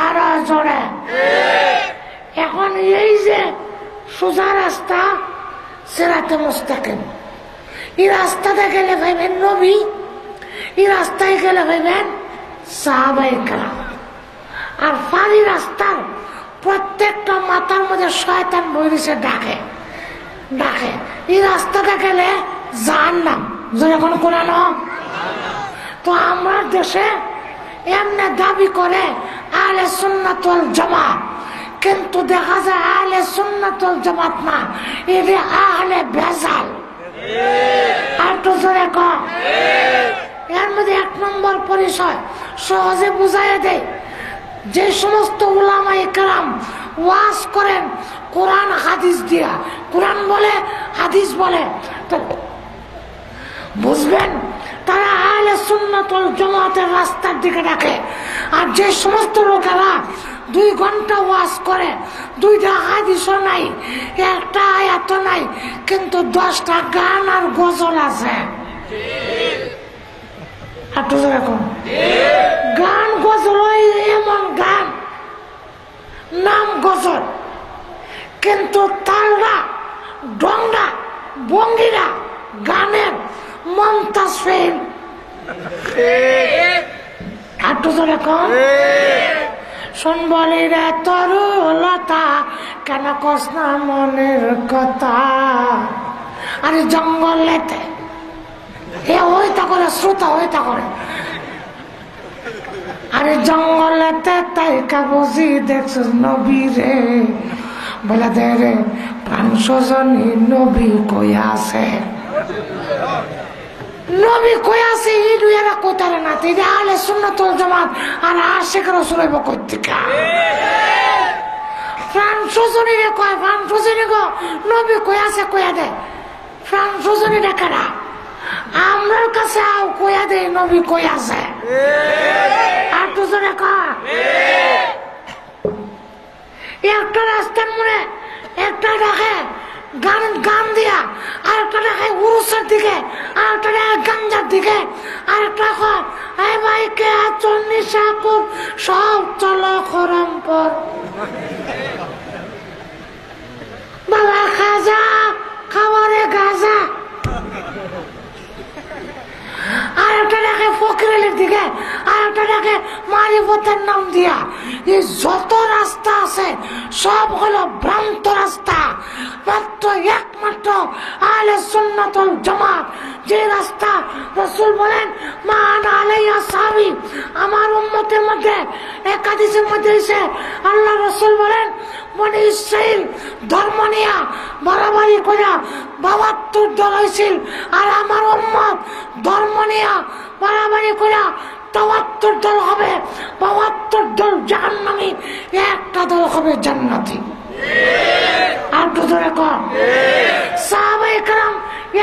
আরো জোরে। এখন এই যে সোজা রাস্তা সিরাতে মুস্তাকিম, এই রাস্তাতে গেলে ভাইবেন নবী, এই রাস্তায় গেলে ভাইবেন সাহাবায়ে কেরাম। আর ফাঁড়ি রাস্তার প্রত্যেকটা মাথার মধ্যে শয়তান বইছে ডাকে ডাকে। এই রাস্তাটা গেলে জাহান্নাম, যখন কোরআন। তো আমরা দেশে এমনি দাবি করে আহলে সুন্নাত ওয়াল জামাত, কিন্তু দেখা যায় আহলে সুন্নাত ওয়াল জামাত না, এটা আহলে ভেজাল। আর তো জোরে কম। এর মধ্যে এক নম্বর পরিচয় সহজে বুঝাইয়া দেয়, যে সমস্ত উলামায়ে কেরাম ওয়াজ করেন কোরআন হাদিস দিয়া, কোরআন বলে হাদিস বলে, তো বুঝবেন তারা আহলে সুন্নাত ওয়াল জামাতের রাস্তার দিকে ডাকে। আর যে সমস্ত লোকেরা 2 ঘন্টা ওয়াজ করে, 2টা হাদিসও নাই, একটা আয়াত নাই, কিন্তু 10টা গান আর গজল আছে। গান গজল এমন গান নাম গজল, কিন্তু তালরা ডংরা বঙ্গিরা গানের মমতাজ ফেল। একটু জোরে কম। শুনবলি রে তরুলতা কেন কস না মনের কথা। আরে জঙ্গলেতে এ ওইটা করে শ্রোতা ওইটা করে। আরে জঙ্গলেতে তাই কাগজি দেখছিস নবী রে, বলে দে রে প্রাণ সজনী নবী কই আছে, নবী কই আছে। এই দুইরা কোতারে না, এটা আহলে সুন্নাত ওয়াল জামাত আর আশিক রাসূল হইব কই থেকে। প্রাণ সজনী রে কয়, প্রাণ সজনী গো নবী কই আছে কইয়া দে। প্রাণ সজনী রে কারা আমরার কাছে আও কইয়া দে নবী কই আছে। আর তো জোরে কয়। একটা রাস্তার মনে একটা ডাকে গান গান দিয়া, আর একটা ডাকে উরুসের দিকে, আর একটা ডাকে গাঞ্জার দিকে, আর একটা কয় এই ভাই কে আচল নিশাকুর সব চলো খরম পর বাবা খাজা খাওয়ারে গাজা। আর একটা ডাকে ফকিরের দিকে, আর একটা ডাকে মারিফতের নাম দিয়া। এই যত রাস্তা আছে সব হলো ভ্রান্ত রাস্তা। মাত্র একমাত্র আহলে সুন্নাত ওয়াল জামাত, যে রাস্তা রাসূল বলেন মা আনা আলাইহি আসহাবি, আমার উম্মতের মধ্যে এক হাদিসের মধ্যে এসে আল্লাহ রাসূল বলেন বনি ইসরাইল ধর্ম নিয়া বাড়াবাড়ি কইরা ৭২ দল হয়েছিল, আর আমার উম্মত ধর্ম নিয়া বাড়াবাড়ি কইরা ৭২ দল হবে। ৭২ দল জাহান্নামী, একটা দল হবে জান্নাতি। আর তো ধরে কম। সাহাবায়ে কেরাম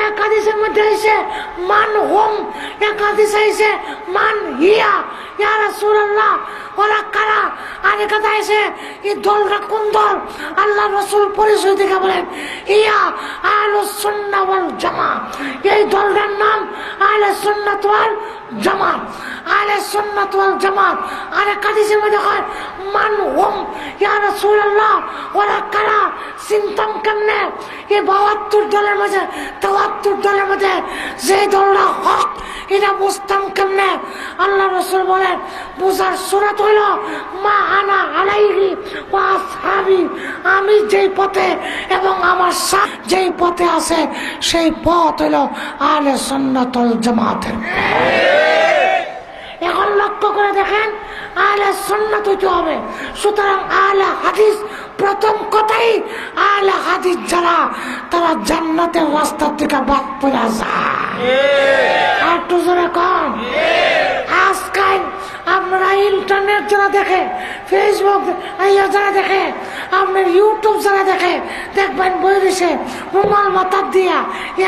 এক হাদিসের মধ্যে এসে মান হুম, এক হাদিসে এসে মান হিয়া, ইয়া রাসূলুল্লাহ ওরা কারা। আর এক কথা এসে এই দলটা কোন দল, আল্লাহ রাসূল পরিচয় থেকে বলেন ইয়া আহলুস সুন্নাহ ওয়াল জামাত। এই দলটার নাম আহলে সুন্নাত ওয়াল জামাত, আহলে সুন্নাত ওয়াল জামাত। আর এক হাদিসের মধ্যে কয় মান হুম, ইয়া রাসূলুল্লাহ ওরা কারা, চিন্তাম কেমনে। এই ৭২ দলের মাঝে ৭২ দলের মধ্যে যে দলটা হক এটা বুঝতাম কেমনে। আল্লাহ রাসূল বলেন বুঝার সূরত হইল মা আনা আলাইহি ওয়া আসহাবি, আমি যেই পথে এবং আমার সাথে যেই পথে আছে সেই পথ হইল আহলে সুন্নাত ওয়াল জামাতের। এখন লক্ষ্য করে দেখেন, আহলে সুন্নাত হইতে হবে। সুতরাং আহলে হাদিস, প্রথম কথাই আহলে হাদিস যারা, তারা জান্নাতের রাস্তা থেকে বাদ পড়ে যায়। আর একটু জোরে কম। আজকাল আপনারা ইন্টারনেট যারা দেখে, ফেসবুক যারা দেখে, আপনার ইউটিউব যারা দেখে, দেখবেন বইরেছে রুমাল মাথার দিয়া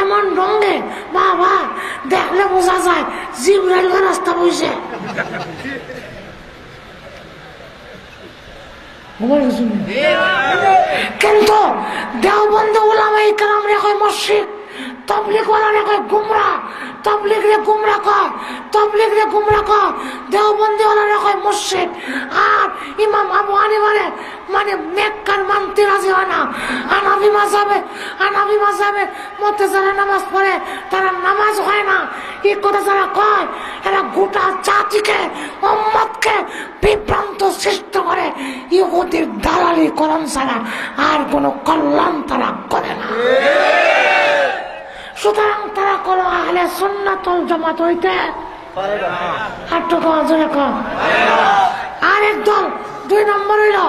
এমন রঙে, বাবা দেখলে বোঝা যায় জিবরাইল রাস্তা বইছে। কিন্তু দেওবন্দ উলামায়ে কেরাম রে কয় মসজিদ, তবলিগ ওয়ালারে কয় গুমরা, তবলিগ রে গুমরা কয়, তবলিগ রে গুমরা কয়, দেওবন্দি ওয়ালারে কয় মসজিদ। আর ইমাম আবু হানিফারে মানে নেককার মানতে রাজি হয় না। হানাফি মাযহাবে মতে যারা নামাজ পড়ে তারা নামাজ হয় না, এই কথা যারা কয় এরা গোটা জাতিকে, উম্মতকে বিভ্রান্ত সৃষ্টি করে। ইহুদির দালালি করণ ছাড়া আর কোনো কল্যাণ তারা করে না। সুতরাং তারা কোনো আহলে সুন্নাত ওয়াল জামাত হইতে পারে না। আরেক দল, 2 নম্বর হইল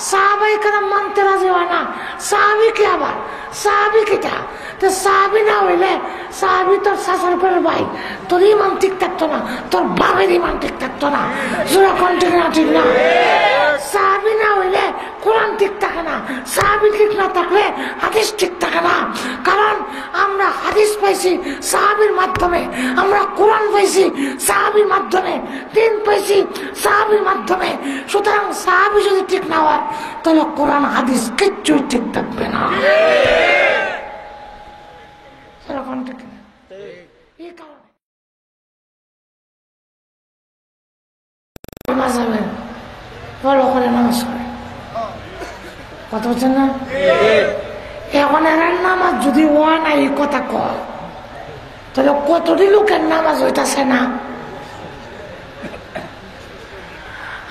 সাহাবায়ে কেরাম মানতে রাজি হয় না। সাহাবী কি আবার? সাহাবী কিটা? তো সাহাবী না হইলে, সাহাবী তোর শাশুর করে ভাই, তোর ইমান ঠিক থাকতো না, তোর বাপের ইমান ঠিক থাকতো না। জোরা কন্টিনিউ না, ঠিক না? সাহাবী না হইলে কোরআন ঠিক থাকে না, সাহাবী ঠিক না থাকলে হাদিস ঠিক থাকে না। কারণ আমরা হাদিস পাইছি সাহাবীর মাধ্যমে, আমরা কোরআন পাইছি সাহাবীর মাধ্যমে, দিন পাইছি সাহাবীর মাধ্যমে। সুতরাং সাহাবী যদি ঠিক না হয় তাহলে কোরআন হাদিস কিচ্ছুই ঠিক থাকবে না। এরকম ঠিক না? এই কারণে ফলো করে নামাজ করে, কথা বলছেন না? এখন এর নামাজ যদি হয় না, এই কথা কয়, তাহলে কতটি লোকের নামাজ হইতাছে না?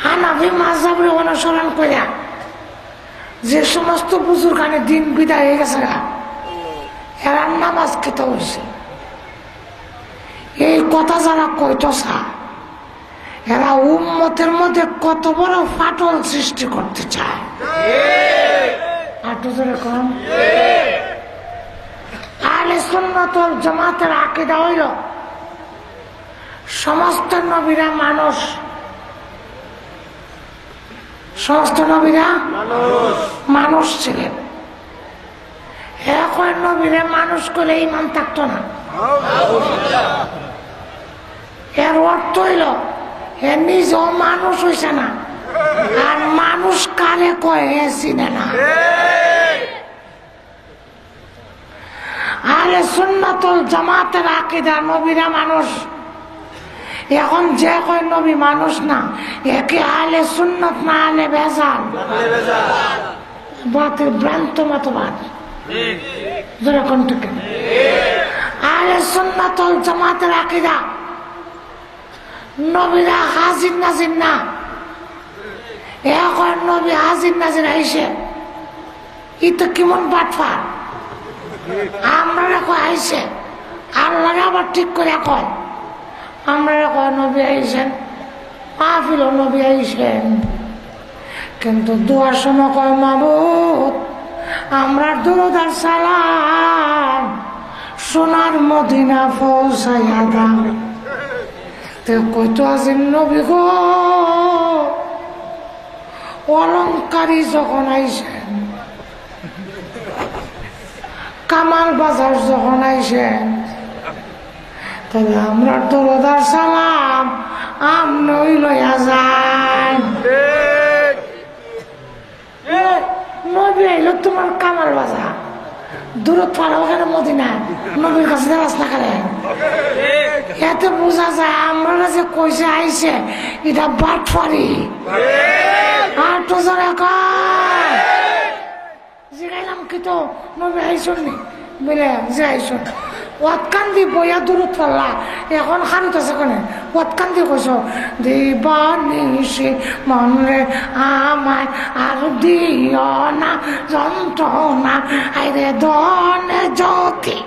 হানাফি মাযহাবের অনুসরণ কইরা যে সমস্ত বুজুর্গানে দিন বিদায় হয়ে গেছে, এরা নামাজ খেতে হয়েছে। এই কথা যারা কইতছা, এরা উম্মতের মধ্যে কত বড় ফাটল সৃষ্টি করতে চায়। আহলে সুন্নাত ওয়াল জামাতের আকীদা হইল সমস্ত নবীরা মানুষ, সমস্ত নবীরা মানুষ ছিলেন। এখন নবীরা মানুষ করে ইমান থাকতো না। এর অর্থ হইল এ নিজেও মানুষ হইছে না, আর মানুষ কারে কয় এ চিনে না। আহলে সুন্নাত ওয়াল জামাতের আকীদা নবীরা মানুষ। এখন যে কয় নবী মানুষ না, একে আহলে সুন্নাত না, আহলে ভেজাল, বাতিল ভ্রান্ত মতবাদ। যেরকম ঠিক আহলে সুন্নাত ওয়াল জামাতের আকীদা নবীরা হাজির নাজির না। এখন নবী হাজির নাজির আইসে, ই তো কেমন বাটফার। আমরা কয় আইসে, আল্লাহ আবার ঠিক করে কয়, আমরা কয় নবী আইসেন, মাহফিল নবী আইসেন, কিন্তু দোয়ার সময় কয় মাবুদ আমরা দুরূদ আর সালাম সোনার মদিনা পৌঁছাইয়া দাও। কইতো আছেন নবী গো, অলঙ্কারী যখন আইসেন, কামাল বাজার যখন আইসেন, তবে আমরা দরুদ আর সালাম আমনই লইয়া যাই। নবী আইলো তোমার কামাল বাজার, দূরত পাড়াও কেন মদিনা, নবীর কাছে রাস্তা করেন। এতে বোঝা যায় আমরা যে কইছে আইসে এটা বাটফারি। আর তো যারা কয় জিগাইলাম কি তো নবী আইসন নি বলে যে আইসন, ওয়াতকান্দি বইয়া দূরত পাল্লা, এখন খানিত আছে কোনে ওয়াতকান্দি কইস দিবানিসে মনরে আমায় আর দিও না যন্ত্রণা, আইরে দনে জ্যোতি।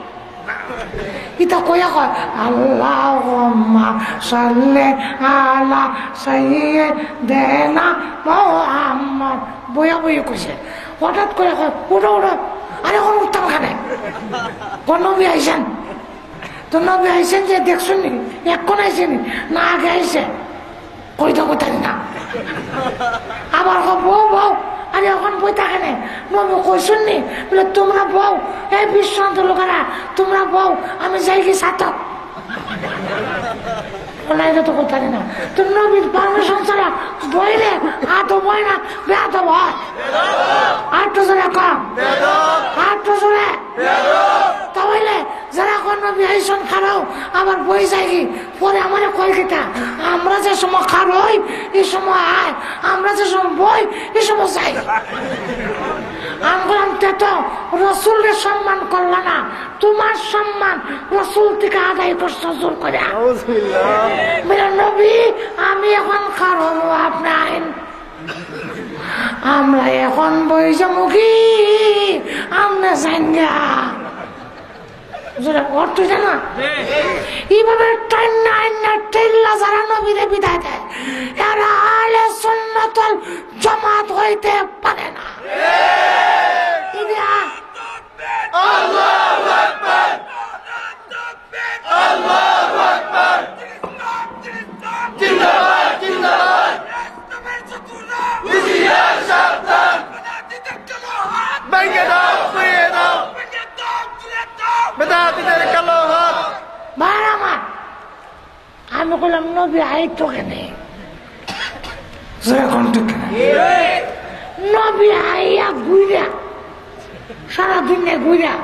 ইতা কইয়া কয় আল্লাহুম্মা সাল্লি আলা সাইয়্যিদিনা মুহাম্মদ বয়া বইয়া কইছে হঠাৎ করে উঠো উঠো আরে কোন উঠতাম খানে কোন নবী আইছেন তো নবী আইছেন যে দেখছেন নি এখন আইছেন না আগে আইছে কইতে কোথায় না আবার বউ বউ আরে এখন বই থাকে না নবী কইছেন নি বলে তোমরা বউ এই বিশ্বন্ত লোকেরা তোমরা বউ আমি যাই কি সাতক তো কোথায় না তো নবীর পারমিশন ছাড়া বইলে আতো বই না বেয়াত হয় আটটু জোরে কম আটটু জোরে তাহলে যারা কোন নবী আইসন খারাও আবার বই যাই কি পরে আমার কয় কিতা আমরা যে সময় খারই এই সময় আয় আমরা যে সময় বই এই সময় যাই আমি বললাম তো রসুলের সম্মান করলা না তোমার সম্মান রসুল থেকে আদায় করছো জোর করে নবী আমি এখন খারব আপনি আইন আমরা এখন বই যাবো কি আমরা যাই না অর্থ জানা এইভাবে যারা নবীরে বিদায় দেয় এরা আহলে সুন্নাতুল জামাত হইতে পারে না আল্লাহু আকবার আল্লাহু আকবার জিন্দাবাদ জিন্দাবাদ হুঁশিয়ার সাবধান ভেঙে দাও ছুঁয়ে দাও বেদাতীদের কালো হাত ভাই আমার আমি বললাম নবী আইতো কেন নবী আইয়া ঘুরা সারা দিনে ঘুরা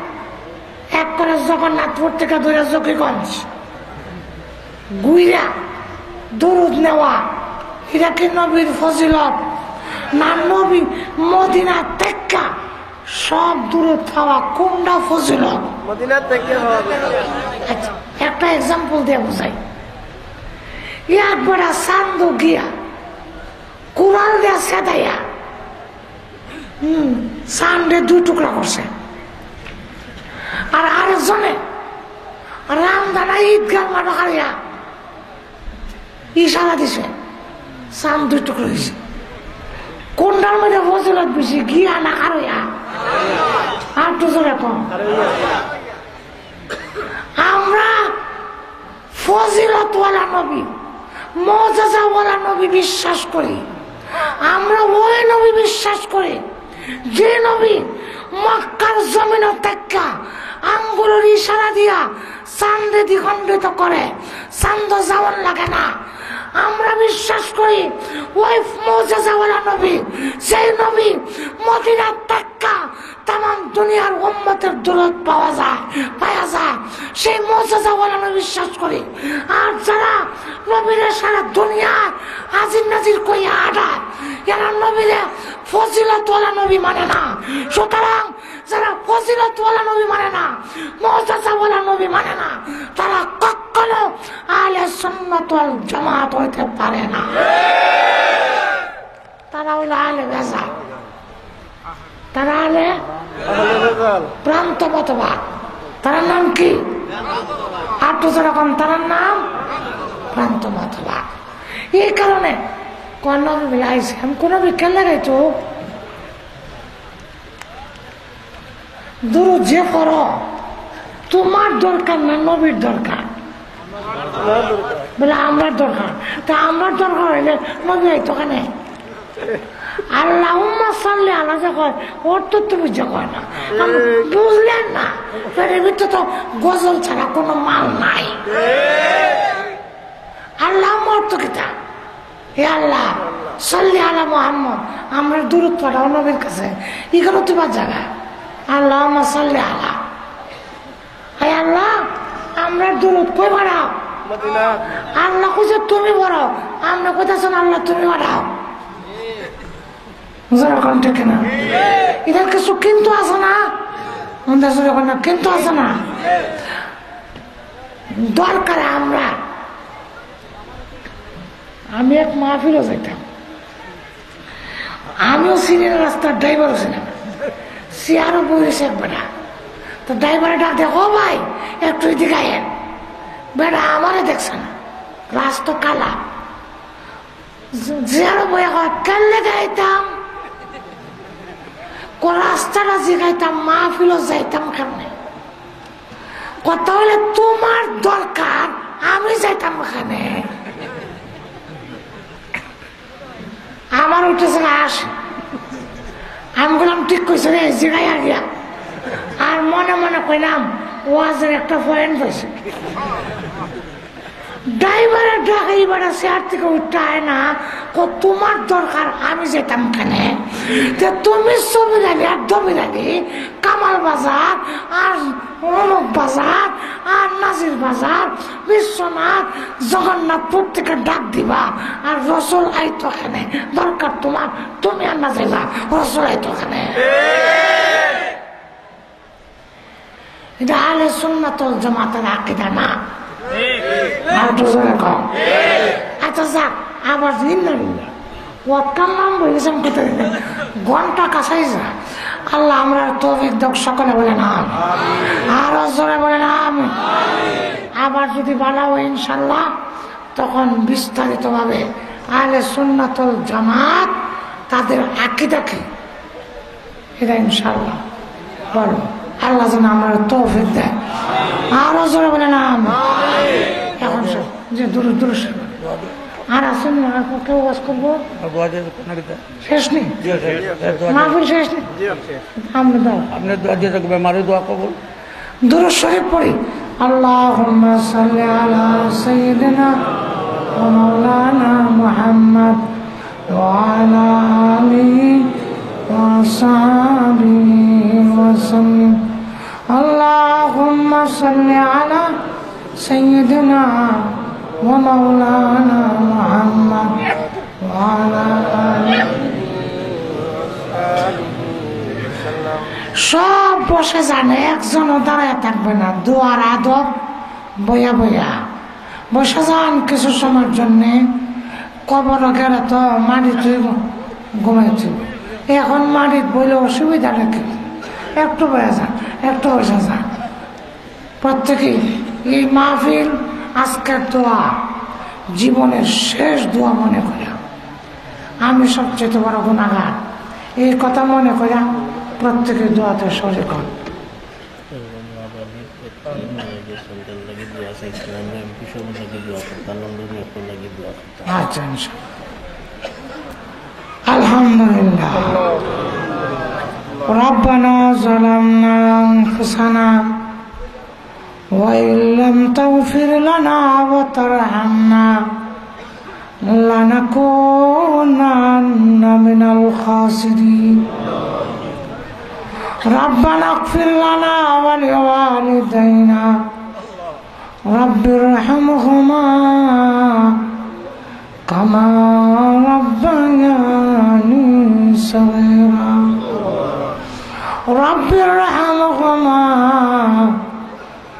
এক করে জগন্নাথপুর থেকে ধরে জকিগঞ্জ ঘুরা দরুদ নেওয়া এটা কি নবীর ফজিলত না নবী মদিনা থেকে সব দূরত খাওয়া কোনটা ফজিলত মদিনা থেকে আচ্ছা একটা এক্সাম্পল দিয়ে বোঝাই একবার সান্দু গিয়া কুড়াল দিয়া সেদাইয়া সান্ডে 2 টুকরা করছে আর আরেকজনে রামদানা ঈদগাহ মাঠ হারিয়া ইশারা দিছে সান 2 টুকরা হয়েছে কোনটার মধ্যে ফজিলত বেশি গিয়া না হারিয়া আর তো জোরে কম আমরা ফজিলতওয়ালা নবী মুজিজাওয়ালা নবী বিশ্বাস করি আমরা ওই নবী বিশ্বাস করি যে নবী মক্কার জমিন থেকে আঙ্গুলের ইশারা দিয়া চাঁদে দ্বিখণ্ডিত করে চাঁদ যাওয়ার লাগে না আমরা বিশ্বাস করি ওই মুজিজাওয়ালা নবী সেই নবী মদিনা থেকে তামাম দুনিয়ার উম্মতের দৌলত পাওয়া যায় সেই মুজিজাওয়ালা নবী বিশ্বাস করি আর যারা নবীরে সারা দুনিয়া হাজির নাজির কইয়া আডায় এরা নবীরে ফজিলতওয়ালা নবী মানে না সুতরাং যারা ফজিলতওয়ালা নবী মানে না মুজিজাওয়ালা নবী মানে না তারা কখনো আহলে সুন্নাত ওয়াল জামাত হইতে পারে না তারা হইল আহলে বেজাল তারা আহলে প্রান্ত মতবাদ তার নাম কি আটু যেরকম তার নাম প্রান্ত মতবাদ এই কারণে কোন নবী আইছে আমি কোন বিজ্ঞান লাগাইতো দুরূদ যে পড়ো তোমার দরকার না নবীর দরকার বলে আমার দরকার তা আমার দরকার হইলে নবী আইতো কেনে আল্লাহুম্মা সাল্লি আলা যে কয় ওর তো বুঝে কয় না বুঝলেন না এর ভিতরে তো গজল ছাড়া কোনো মাল নাই আল্লাহ অর্থ কিতা হে আল্লাহ সাল্লি আলা মুহাম্মদ আমরা দূরত পাঠাও নবীর কাছে এখানে তোমার জায়গা আল্লাহুম্মা সাল্লি আলা হে আল্লাহ আমরা দূরত কই বাড়াও আল্লাহ কইছে তুমি বাড়াও আমরা কইতাছেন আল্লাহ তুমি বাড়াও ঠিক না এটার কিছু কিন্তু আছে না কিন্তু আছে না দরকার আমি এক মাহফিলও যাইতাম আমিও সিনিয়র রাস্তার ড্রাইভারও ছিলাম চেয়ারও বসেছে এক বেটা তো ড্রাইভারে ডাক দেখো ভাই একটু এদিকে আয়েন বেটা আমারে দেখছে না রাস্তা কালা জিয়ারো বইয়া কয় কেলে গাইতাম রাস্তাটা জিগাইতাম মাহফিলও যাইতাম কেমনে কথা হলে তোমার দরকার আমি যাইতাম ওখানে আমার উঠেছে আসে আমি বললাম ঠিক কইছে রে জিগাই আগিয়া আর মনে মনে কইলাম ওয়াজের একটা পয়েন্ট পাইছে ড্রাইভারের ডাক এইবার চেয়ার থেকে উঠতে হয় না তোমার দরকার আমি যেতাম খানে তুমি ছবি রাখি আর দবি রাখি কামাল বাজার আর অমুক বাজার আর নাজির বাজার বিশ্বনাথ জগন্নাথপুর থেকে ডাক দিবা আর রসুল আইতো খানে দরকার তোমার তুমি আর না যাইবা রসুল আইতো খানে এটা আহলে সুন্নাত ওয়াল জামাতের আকীদা না আচ্ছা যাক আবার ঘন্টা কাছাই যা আল্লাহ আমরা তৌফিক দাও সকলে বলে না আরো জোরে বলে না আবার যদি বানাও ইনশাল্লাহ তখন বিস্তারিত ভাবে আহলে সুন্নাত ওয়াল জামাত তাদের আকীদা কি এটা ইনশাল্লাহ বলো আল্লাহ যেন আমরা তৌফিক দেয় আরো জোরে বলে না এখন যে দূর দূর আর আসেন কেউ বাস করবো শেষ নেই মাহফিল শেষ নেই আমরা দাও আপনার দোয়া দিয়ে থাকবে মারে দোয়া কবুল দুরূদ শরীফ পড়ি আল্লাহুম্মা সাল্লি আলা সাইয়্যিদিনা ওয়া মাওলানা মুহাম্মদ ওয়া আলা আলিহি ওয়া সাহবিহি ওয়া সাল্লিম আল্লাহুম্মা সাল্লি আলা সাইয়্যিদিনা ওয়া মাওলানা মুহাম্মদ ওয়া আলা আলিহি সব বসে জানে একজনও দাঁড়ায় থাকবে না দোয়ার আদব বইয়া বইয়া বসে যান কিছু সময়ের জন্যে কবর গেলে তো মাটিতে ঘুমাইছিল এখন মাটিতে বইলে অসুবিধা রেখে একটু বয়ে যান একটু বসে যান প্রত্যেকেই এই মাহফিল আজকের দোয়া জীবনের শেষ দোয়া মনে করা আমি সবচেয়ে বড় গুনাহগার এই কথা মনে করা প্রত্যেকের দোয়াতে শরীক হন আচ্ছা আলহামদুলিল্লাহ রব্বানা যালামনা আনফুসানা ওয়া ইল্লাম তাগফির লানা ওয়া তারহামনা লানাকুনান্না মিনাল খাসিরিন ربنا اغفر لنا ولوالدينا رب ارحمهما كما ربياني صغيرا رب ارحمهما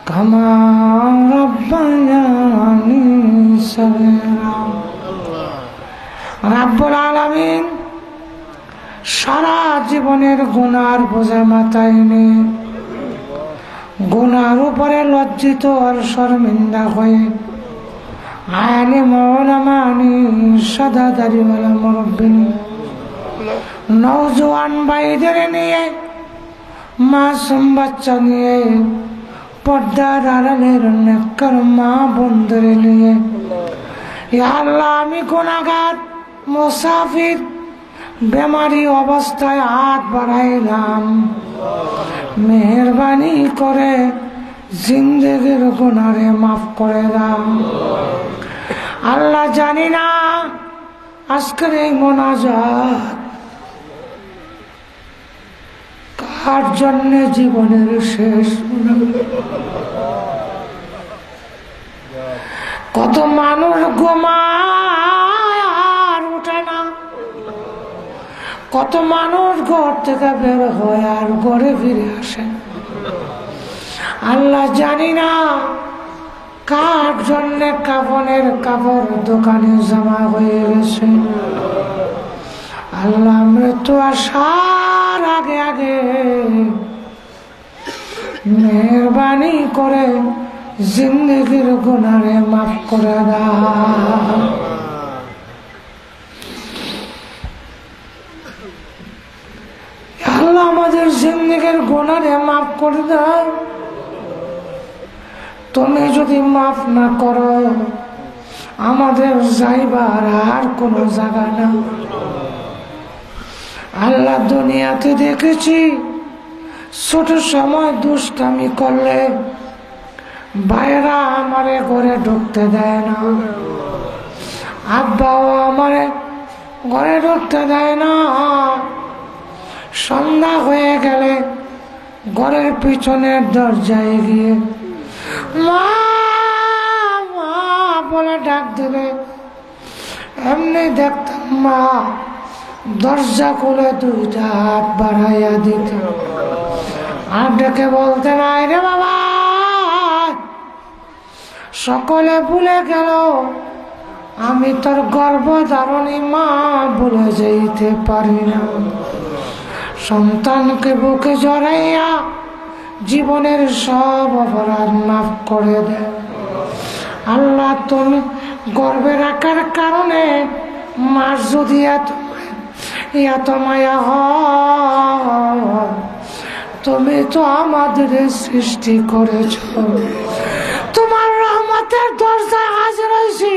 كما ربياني صغيرا رب العالمين সারা জীবনের গুনার বোঝা মাথায় নিয়ে গুনার উপরে লজ্জিত আর শর্মিন্দা হয়ে আলেম ওলামানি সাদাদারিওয়ালা মুরব্বিন নওজোয়ান ভাইদের নিয়ে মাসুম বাচ্চা নিয়ে পর্দার আড়ালের নেককার মা বোনদের নিয়ে ইয়া আল্লাহ আমি গুনাহগার মুসাফির বেমারি অবস্থায় হাত বাড়াইলাম মেহেরবানি করে জিন্দেগির গুনারে মাফ করে দাও আল্লাহ জানি না আজকের এই মোনাজাত কার জন্য জীবনের শেষ কত মানুষ ঘুমায় আর উঠে না কত মানুষ ঘর থেকে বের হয় আর ঘরে ফিরে আসে আল্লাহ জানি না কার জন্য কাফনের কাপড় দোকানে জমা হয়ে গেছে আল্লাহ মৃত্যু আসার আগে আগে মেহরবানি করে জিন্দেগির গুনারে মাফ করে দাও। আল্লাহ আমাদের জিন্দেগির গুনারে মাফ করে দাও। তুমি যদি মাফ না করো আমাদের যাইবার আর কোনো জায়গা না। আল্লাহ দুনিয়াতে দেখেছি ছোট সময় দুষ্টামি করলে ভাইরা আমারে ঘরে ঢুকতে দেয় না, আব্বাও আমারে ঘরে ঢুকতে দেয় না। সন্ধ্যা হয়ে গেলে ঘরের পিছনের দরজায় গিয়ে মা মা বলে ডাক দিলে এমনি দেখতাম মা দরজা খুলে দুইটা হাত বাড়াইয়া দিত আর ডেকে বলতে নাই রে বাবা। সকলে ভুলে গেল আমি তোর গর্ভধারণী মা ভুলে যেতে পারি না। সন্তানকে বুকে জড়াইয়া জীবনের সব অপরাধ মাফ করে দে। আল্লাহ তুমি গর্বে রাখার কারণে মার যদি এত মায়া হয়, তুমি তো আমাদের সৃষ্টি করেছ, তোমার রহমতের দরজায় হাজির হয়েছি।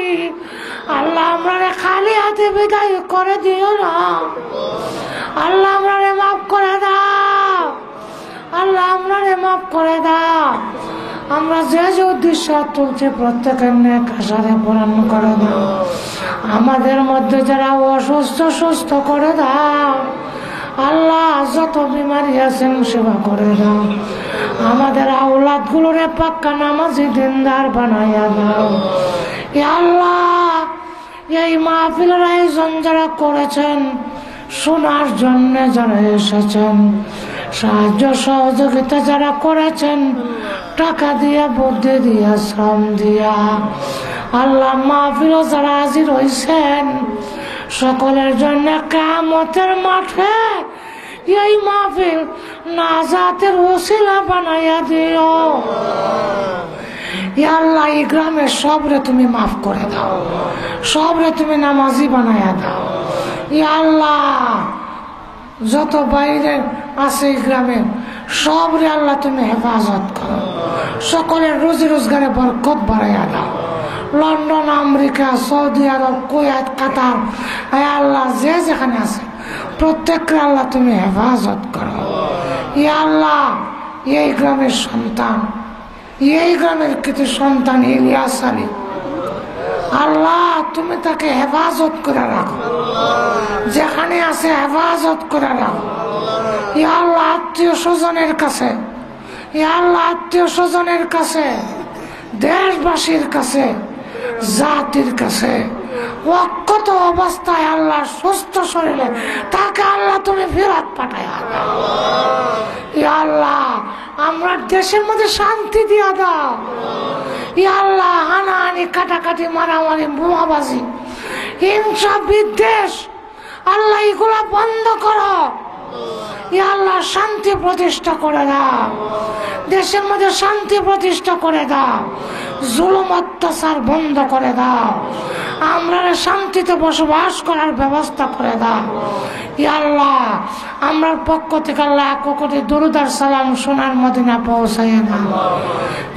আল্লাহ আমরা খালি হাতে বিদায় করে দিও না। আল্লাহ আমরা মাফ করে দাও। আল্লাহ আমরা মাফ করে দাও। আমরা যে যে উদ্দেশ্য তুলছি প্রত্যেকের নেক আশারে পূরণ করে দাও। আমাদের মধ্যে যারা অসুস্থ সুস্থ করে দাও। আল্লাহ যত বিমারি আছেন সেবা করে দাও। আমাদের আওলাদ গুলোরে পাক্কা নামাজি দিনদার বানাইয়া দাও। আল্লাহ এই মাহফিলের আয়োজন যারা করেছেন, শোনার জন্য যারা এসেছেন, সাহায্য সহযোগিতা যারা করেছেন, টাকা দিয়া বুদ্ধি দিয়া শ্রম দিয়া, আল্লাহ মাহফিলও যারা হাজির হয়েছেন সকলের জন্য কিয়ামতের মাঠে এই মাহফিল নাজাতের ওসিলা বানাইয়া দিও। আল্লাহ এই গ্রামের সবরে তুমি মাফ করে দাও, সবরে তুমি নামাজি বানাইয়া দাও। আল্লাহ যত বাইরে আছে এই গ্রামে সবরে আল্লাহ তুমি হেফাজত করো। সকলের রুজি রোজগারে বরকত বাড়াইয়া দাও। লন্ডন, আমেরিকা, সৌদি আরব, কুয়েত, কাতার, আল্লাহ যে যেখানে আছে প্রত্যেককে আল্লাহ তুমি হেফাজত করো। আল্লাহ এই গ্রামের সন্তান, এই গ্রামের কিছু সন্তান ইলিয়াস আলী, আল্লাহ তুমি তাকে হেফাজত করে রাখো, যেখানে আছে হেফাজত করে রাখো। আল্লাহ আত্মীয় স্বজনের কাছে, আল্লাহ আত্মীয় স্বজনের কাছে, দেশবাসীর কাছে, জাতির কাছে অক্ষত অবস্থায় আল্লাহ সুস্থ শরীরে তাকে আল্লাহ তুমি ফেরত পাঠায়। আল্লাহ আমরা দেশের মধ্যে শান্তি দিয়া দাও। আল্লাহ হানাহানি, কাটাকাটি, মারামারি, বোমাবাজি, হিংসা, বিদ্বেষ, আল্লাহ এগুলা বন্ধ করো। আল্লাহ শান্তি প্রতিষ্ঠা করে দাও, দেশের মধ্যে শান্তি প্রতিষ্ঠা করে দাও, জুলুম অত্যাচার বন্ধ করে দাও, আমরা শান্তিতে বসবাস করার ব্যবস্থা করে দাও। আল্লাহ আমরার পক্ষ থেকে আল্লাহ 1 কোটি দরুদ আর সালাম সোনার মদিনা পৌঁছাইয়া দাও।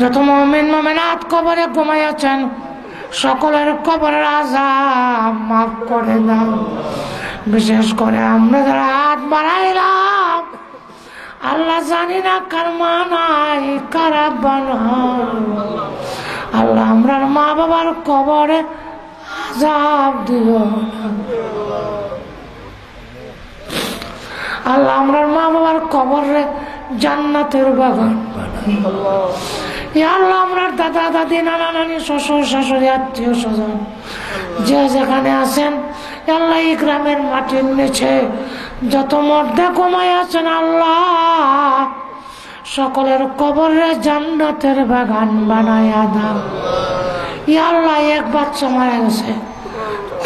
যত মুমিন মুমিনাত কবরে ঘুমাইয়াছেন সকলের কবরের আযাব মাফ করে দাও। বিশেষ করে আমরা যারা হাত বাড়াইলাম আল্লাহ জানি না কার মা নাই কার আব্বা নাই, আল্লাহ আমরার মা বাবার কবরে আযাব দিও না। আল্লাহ আমরার মা বাবার কবরে জান্নাতের বাগান বানাও। আল্লাহ আমরার দাদা দাদি, নানা নানি, শ্বশুর শাশুড়ি, আত্মীয় স্বজন যে যেখানে আছেন আল্লাহ এই গ্রামের মাটির নিচে যত মর্দা ঘুমাই আছেন আল্লাহ সকলের কবরে জান্নাতের বাগান বানাইয়া দাও। আল্লাহ এক বাচ্চা মারা গেছে,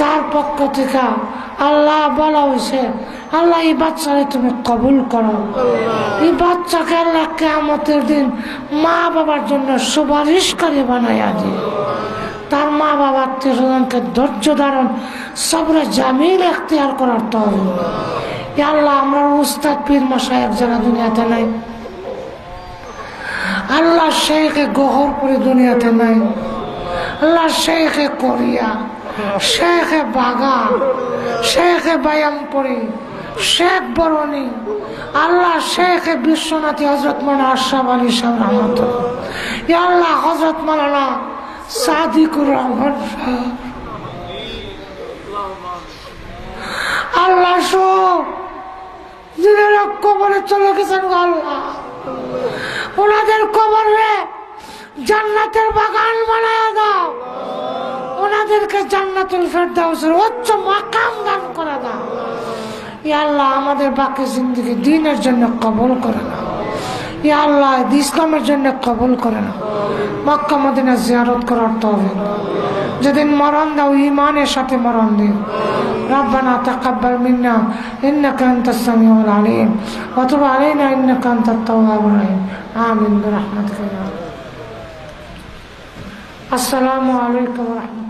তার পক্ষ থেকে আল্লাহ বলা হয়েছে আল্লাহ এই বাচ্চারে তুমি কবুল করো। এই বাচ্চাকে আল্লাহ কিয়ামতের দিন মা বাবার জন্য সুপারিশকারী বানাইয়া দিও। তার মা বাবা আত্মীয় স্বজনকে ধৈর্য ধারণ সবরে জামিল এখতিয়ার করার তৌফিক। ইয়া আল্লাহ আমরা উস্তাদ পীর মাশায়েখ যারা দুনিয়াতে নাই, আল্লাহ শেখে গহরপুরি দুনিয়াতে নাই, আল্লাহ শেখে কোরিয়া, শেখে বাগা, শেখে বায়ামপুরি, শেখ বরণী, আল্লাহ শেখে বিশ্বনাথী হযরত মাওলানা আশরাফ আলী সাহেব রহমাতুল্লাহ, ইয়া আল্লাহ হযরত মাওলানা সাদিকুর রহমান সাহেব, আল্লাহ সব যিনারা কবরে চলে গেছেন আল্লাহ ওনাদের কবরে জান্নাতের বাগান বানায়া দাও, ওনাদেরকে জান্নাতুল ফেরদাউসের উচ্চ মাকাম দান করে দাও। ইয়া আল্লাহ আমাদের বাকি জিন্দেগি দ্বীনের জন্য কবুল করে নাও। ইয়া আল্লাহ ইসলামের জন্য কবুল করে নাও। মক্কা মদিনা জিয়ারত করার তৌফিক দাও। যেদিন মরণ দাও ঈমানের সাথে মরণ দিও। ربنا تقبل منا إنك أنت السميع العليم وتب علينا إنك أنت التواب الرحيم آمين برحمتك يا رب. السلام عليكم ورحمة الله.